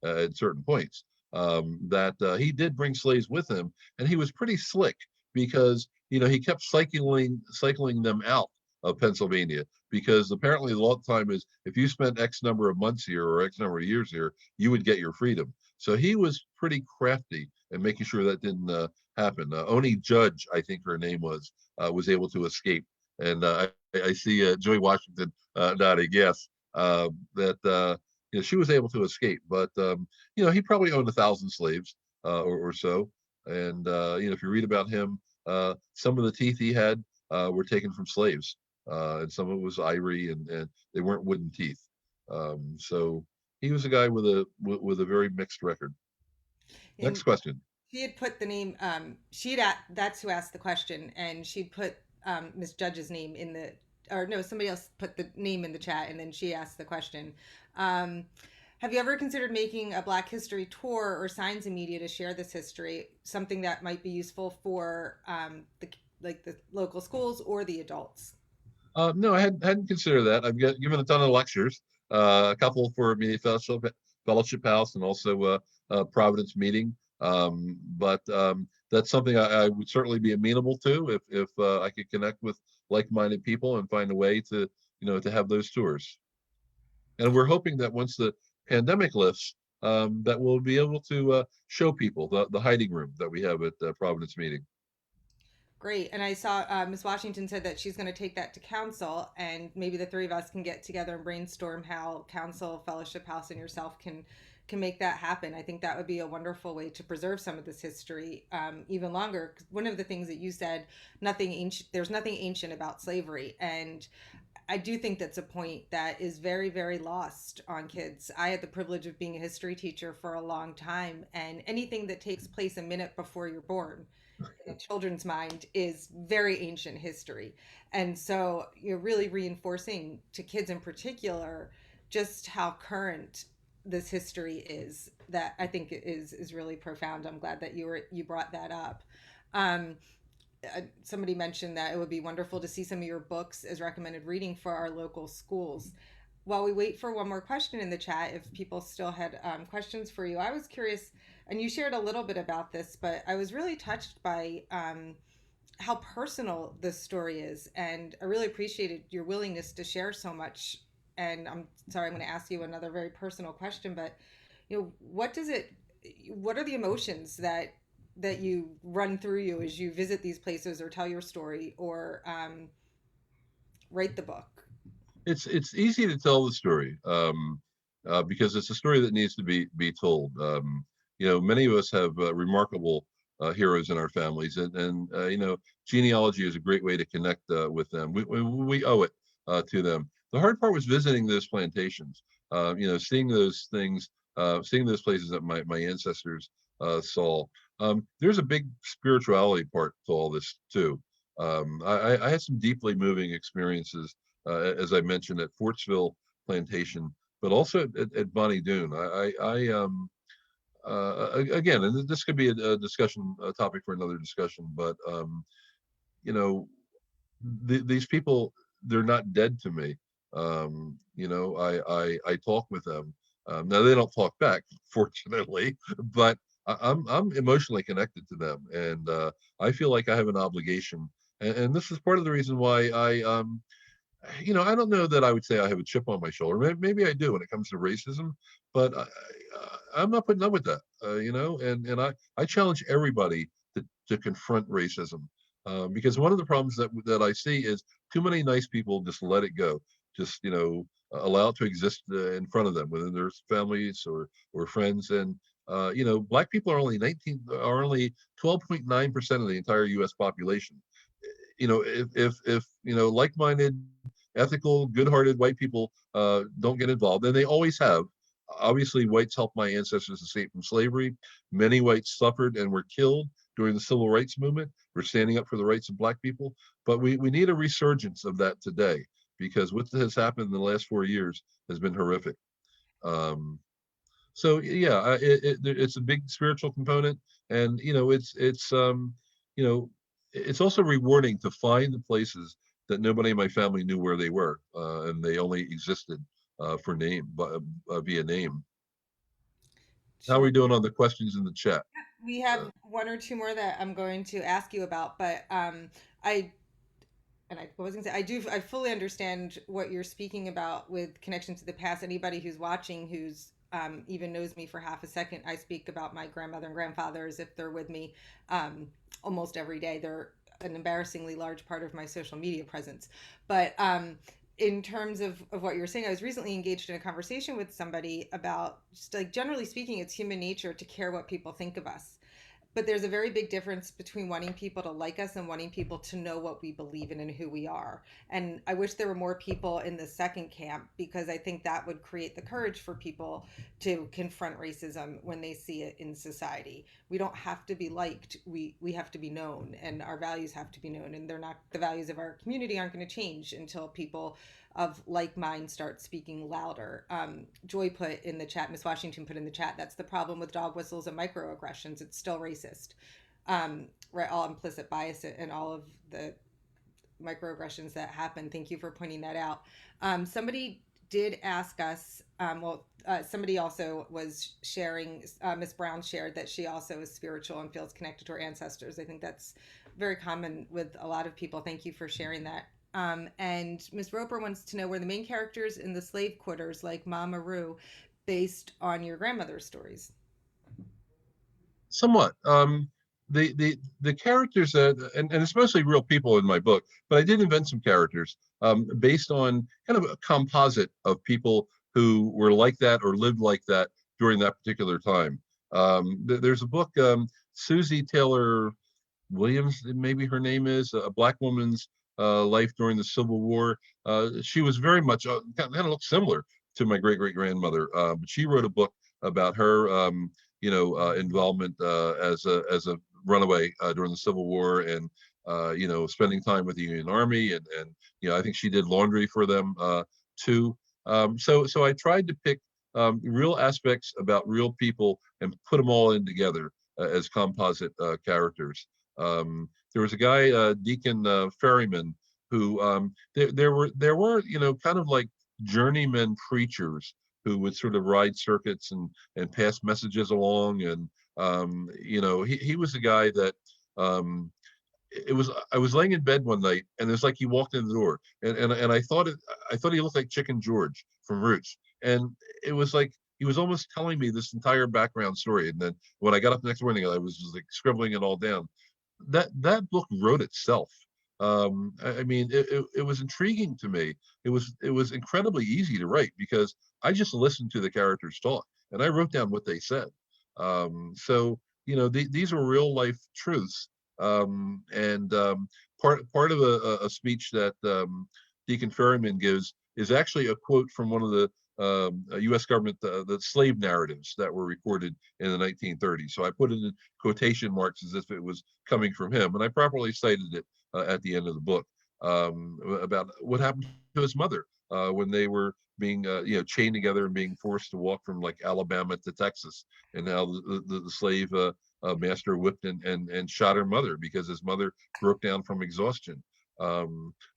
at certain points, that he did bring slaves with him, and he was pretty slick because he kept cycling them out of Pennsylvania because apparently the law at the time is if you spent X number of months here or X number of years here, you would get your freedom. So he was pretty crafty in making sure that didn't happen. Oni Judge, I think her name was able to escape. And I see Joy Washington nodding yes, that she was able to escape. But he probably owned 1,000 slaves or so. And if you read about him, some of the teeth he had were taken from slaves, and some of it was ivory, and they weren't wooden teeth. So he was a guy with a very mixed record. And Next question. she had put the name, that's who asked the question, and she'd put Miss Judge's name in the, or no, somebody else put the name in the chat, and then she asked the question. Um, have you ever considered making a Black History tour or signs in media to share this history? Something that might be useful for the local schools or the adults. No, I hadn't considered that. I've given a ton of lectures, a couple for Media Fellowship House and also Providence Meeting. But that's something I would certainly be amenable to if I could connect with like-minded people and find a way to have those tours. And we're hoping that once the pandemic lifts, that we'll be able to show people the hiding room that we have at Providence Meeting. Great. And I saw Ms. Washington said that she's going to take that to council, and maybe the three of us can get together and brainstorm how council, fellowship house, and yourself can make that happen. I think that would be a wonderful way to preserve some of this history even longer. 'Cause one of the things that you said, nothing ancient. There's nothing ancient about slavery, and I do think that's a point that is very, very lost on kids. I had the privilege of being a history teacher for a long time, and anything that takes place a minute before you're born in a children's mind is very ancient history. And so you're really reinforcing to kids in particular just how current this history is that I think is really profound. I'm glad that you brought that up. Um, somebody mentioned that it would be wonderful to see some of your books as recommended reading for our local schools. While we wait for one more question in the chat, if people still had questions for you, I was curious, and you shared a little bit about this, but I was really touched by how personal this story is, and I really appreciated your willingness to share so much. And I'm sorry, I'm going to ask you another very personal question, but what does it? What are the emotions that you run through you as you visit these places or tell your story or write the book? It's easy to tell the story, because it's a story that needs to be told. Many of us have remarkable heroes in our families, and genealogy is a great way to connect with them. We owe it to them. The hard part was visiting those plantations, seeing those things, seeing those places that my ancestors saw. There's a big spirituality part to all this too. I had some deeply moving experiences, as I mentioned, at Fortsville Plantation, but also at Bonnie Doon. Again, and this could be a discussion, a topic for another discussion, but you know, these people, they're not dead to me. I talk with them. Now they don't talk back, fortunately, but I'm emotionally connected to them, and I feel like I have an obligation. And this is part of the reason why I don't know that I would say I have a chip on my shoulder. Maybe I do when it comes to racism, but I'm not putting up with that. And I challenge everybody to confront racism, because one of the problems that I see is too many nice people just let it go, just allow it to exist in front of them within their families or friends. And black people are only 12.9% of the entire U.S. population. If like-minded, ethical, good-hearted white people don't get involved, and they always have. Obviously, whites helped my ancestors escape from slavery. Many whites suffered and were killed during the civil rights movement. We're standing up for the rights of black people, but we need a resurgence of that today, because what has happened in the last 4 years has been horrific. So yeah, it's a big spiritual component, and you know it's also rewarding to find the places that nobody in my family knew where they were, and they only existed for name, via name. How are Sure. we doing on the questions in the chat? We have Uh, one or two more that I'm going to ask you about, but I I was gonna say I fully understand what you're speaking about with connection to the past. Anybody who's watching who's even knows me for half a second, I speak about my grandmother and grandfather as if they're with me almost every day. They're an embarrassingly large part of my social media presence. But in terms of what you were saying, I was recently engaged in a conversation with somebody about just like generally speaking, it's human nature to care what people think of us, but there's a very big difference between wanting people to like us and wanting people to know what we believe in and who we are. And I wish there were more people in the second camp, because I think that would create the courage for people to confront racism when they see it in society. We don't have to be liked. We have to be known, and our values have to be known, and they're not, the values of our community aren't going to change until people of like mind start speaking louder. Joy put in the chat, Miss Washington put in the chat, that's the problem with dog whistles and microaggressions. It's still racist. Right, all implicit bias and all of the microaggressions that happen. Thank you for pointing that out. Somebody did ask us, somebody also was sharing, Miss Brown shared that she also is spiritual and feels connected to her ancestors. I think that's very common with a lot of people. Thank you for sharing that. And Miss Roper wants to know, were the main characters in the slave quarters like Mama Roo based on your grandmother's stories? Somewhat. The characters and it's mostly real people in my book, but I did invent some characters based on kind of a composite of people who were like that or lived like that during that particular time. There's a book, Susie Taylor Williams, maybe her name is, a black woman's life during the Civil War. She was very much kind of looks similar to my great great grandmother, but she wrote a book about her, involvement as a runaway during the Civil War, and spending time with the Union Army, and I think she did laundry for them too. So I tried to pick real aspects about real people and put them all in together as composite characters. There was a guy, Deacon Ferryman, who there were kind of like journeyman preachers who would sort of ride circuits and pass messages along, and he was a guy that um, it was I was laying in bed one night, and it was like he walked in the door, and I thought he looked like Chicken George from Roots, and it was like he was almost telling me this entire background story. And then when I got up the next morning, I was just like scribbling it all down. That book wrote itself. I mean, it was intriguing to me. It was incredibly easy to write because I just listened to the characters talk and I wrote down what they said. So these are real life truths. And part of a speech that Deacon Ferryman gives is actually a quote from one of the U.S. government the slave narratives that were recorded in the 1930s. So I put it in quotation marks as if it was coming from him, and I properly cited it at the end of the book about what happened to his mother when they were being chained together and being forced to walk from like Alabama to Texas, and how the slave master whipped and shot her mother because his mother broke down from exhaustion. I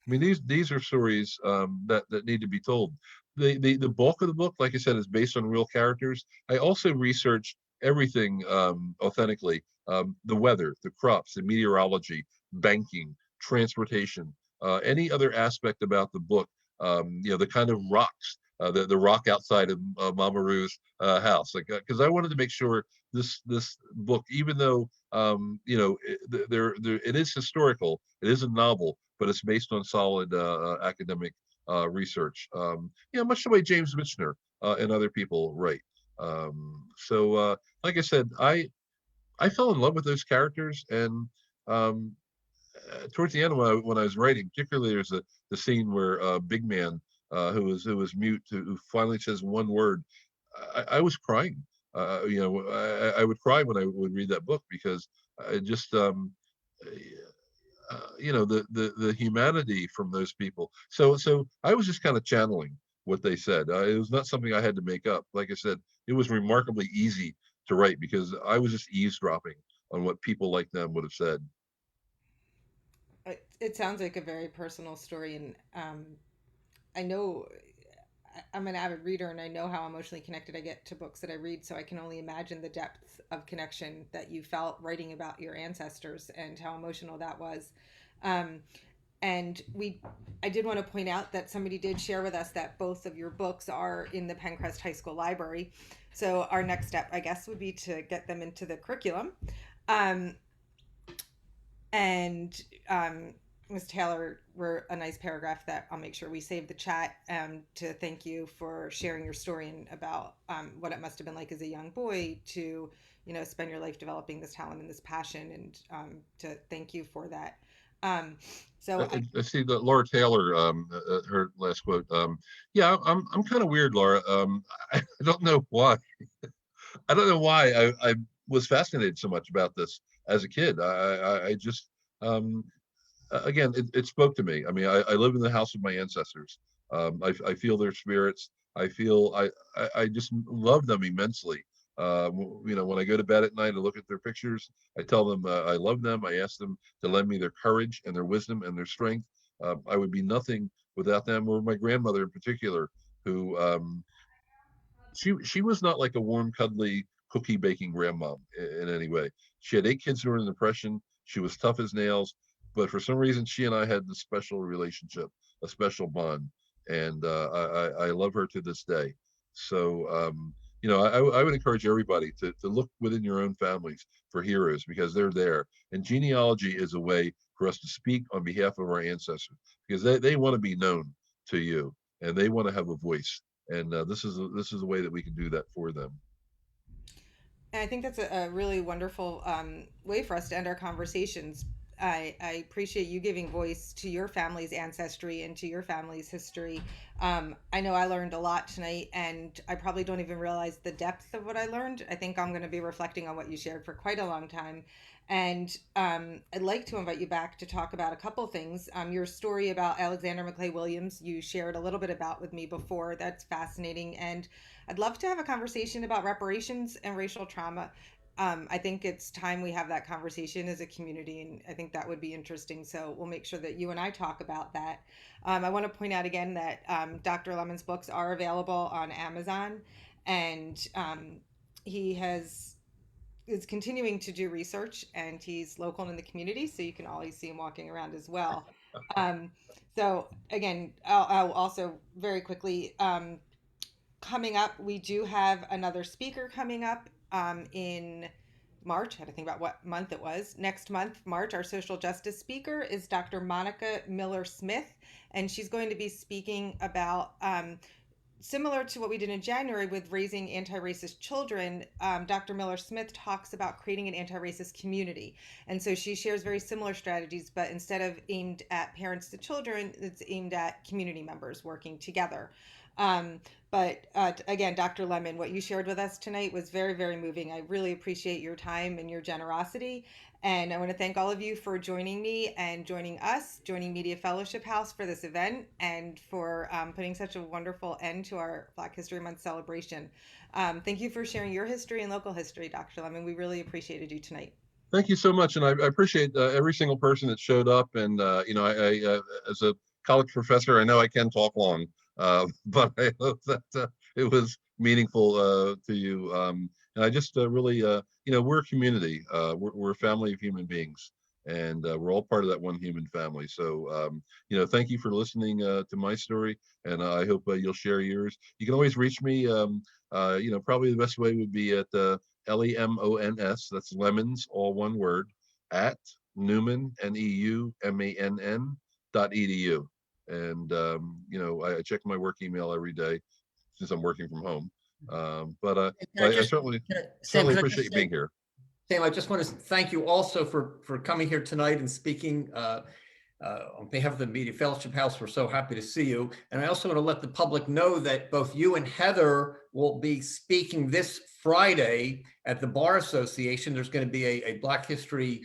mean, these are stories that need to be told. The bulk of the book, like I said, is based on real characters. I also researched everything authentically: the weather, the crops, the meteorology, banking, transportation, any other aspect about the book. The kind of rocks, the rock outside of Mama Ru's house, like because I wanted to make sure this book, even though it is historical, it is a novel, but it's based on solid academic research. Much the way James Michener and other people write. So, like I said, I fell in love with those characters, and um, towards the end when I was writing, particularly there's the scene where Big Man, who was mute, who finally says one word. I was crying. I would cry when I would read that book because I just the humanity from those people. So I was just kind of channeling what they said. It was not something I had to make up. Like I said, it was remarkably easy to write because I was just eavesdropping on what people like them would have said. It sounds like a very personal story, and I know I'm an avid reader, and I know how emotionally connected I get to books that I read. So I can only imagine the depth of connection that you felt writing about your ancestors and how emotional that was. Um, and I did want to point out that somebody did share with us that both of your books are in the Pencrest High School library. So our next step, I guess, would be to get them into the curriculum. Um, and Ms. Taylor wrote a nice paragraph that I'll make sure we save the chat to thank you for sharing your story and about what it must have been like as a young boy to, spend your life developing this talent and this passion, and to thank you for that. Um, so I see that Laura Taylor, her last quote. Yeah, I'm kind of weird, Laura. I don't know why. I don't know why I was fascinated so much about this as a kid. I just again, it spoke to me. I mean, I live in the house of my ancestors. I feel their spirits. I feel I just love them immensely. When I go to bed at night, I look at their pictures. I tell them I love them. I ask them to lend me their courage and their wisdom and their strength. I would be nothing without them, or my grandmother in particular, who she was not like a warm, cuddly cookie baking grandmom in any way. She had 8 kids during the Depression. She was tough as nails, but for some reason, she and I had this special relationship, a special bond, and I love her to this day. So, I would encourage everybody to look within your own families for heroes because they're there. And genealogy is a way for us to speak on behalf of our ancestors because they want to be known to you and they want to have a voice. And this is a way that we can do that for them. And I think that's a really wonderful way for us to end our conversations. I appreciate you giving voice to your family's ancestry and to your family's history. I know I learned a lot tonight, and I probably don't even realize the depth of what I learned. I think I'm going to be reflecting on what you shared for quite a long time. And I'd like to invite you back to talk about a couple things. Your story about Alexander Maclay Williams, you shared a little bit about with me before. That's fascinating. And I'd love to have a conversation about reparations and racial trauma. I think it's time we have that conversation as a community, and I think that would be interesting. So we'll make sure that you and I talk about that. I want to point out again that Dr. Lemon's books are available on Amazon, and he has is continuing to do research, and he's local in the community, so you can always see him walking around as well. Um, so again, I'll also very quickly, coming up, we do have another speaker coming up in March. I had to think about what month it was. Next month, March, our social justice speaker is Dr. Monica Miller Smith, and she's going to be speaking about similar to what we did in January with raising anti-racist children. Dr. Miller Smith talks about creating an anti-racist community, and so she shares very similar strategies, but instead of aimed at parents to children, it's aimed at community members working together. Um, but again, Dr. Lemon, what you shared with us tonight was very, very moving. I really appreciate your time and your generosity. And I want to thank all of you for joining me and joining us, joining Media Fellowship House for this event, and for putting such a wonderful end to our Black History Month celebration. Thank you for sharing your history and local history, Dr. Lemon. We really appreciated you tonight. Thank you so much, and I appreciate every single person that showed up. And as a college professor, I know I can talk long, but I hope that it was meaningful to you. And I just really, we're a community. We're a family of human beings, and we're all part of that one human family. So, thank you for listening to my story, and I hope you'll share yours. You can always reach me. Probably the best way would be at LEMONS, that's lemons, all one word, at Newman, NEUMANN.edu. And, I check my work email every day since I'm working from home. Can I I just, certainly, Sam, certainly can I appreciate just you say, being here. Sam, I just want to thank you also for coming here tonight and speaking on behalf of the Media Fellowship House. We're so happy to see you. And I also want to let the public know that both you and Heather will be speaking this Friday at the Bar Association. There's going to be a Black History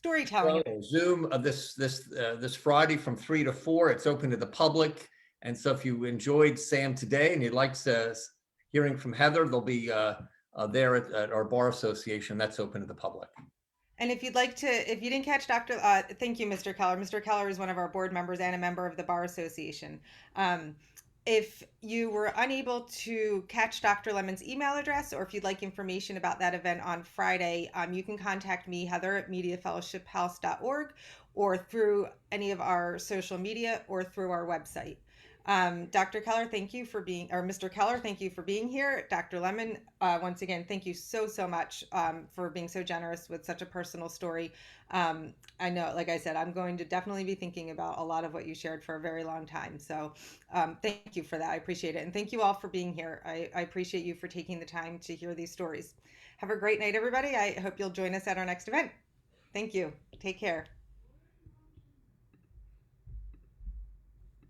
Storytelling. Zoom this Friday from 3 to 4. It's open to the public. And so if you enjoyed Sam today and you'd like hearing from Heather, they'll be there at our Bar Association. That's open to the public. And if you'd like to, if you didn't catch thank you, Mr. Keller. Mr. Keller is one of our board members and a member of the Bar Association. If you were unable to catch Dr. Lemon's email address, or if you'd like information about that event on Friday, you can contact me, Heather, at mediafellowshiphouse.org, or through any of our social media, or through our website. Dr. Keller, thank you for being, or Mr. Keller, thank you for being here. Dr. Lemon, once again, thank you so, so much for being so generous with such a personal story. I know, like I said, I'm going to definitely be thinking about a lot of what you shared for a very long time. So thank you for that. I appreciate it. And thank you all for being here. I appreciate you for taking the time to hear these stories. Have a great night, everybody. I hope you'll join us at our next event. Thank you. Take care.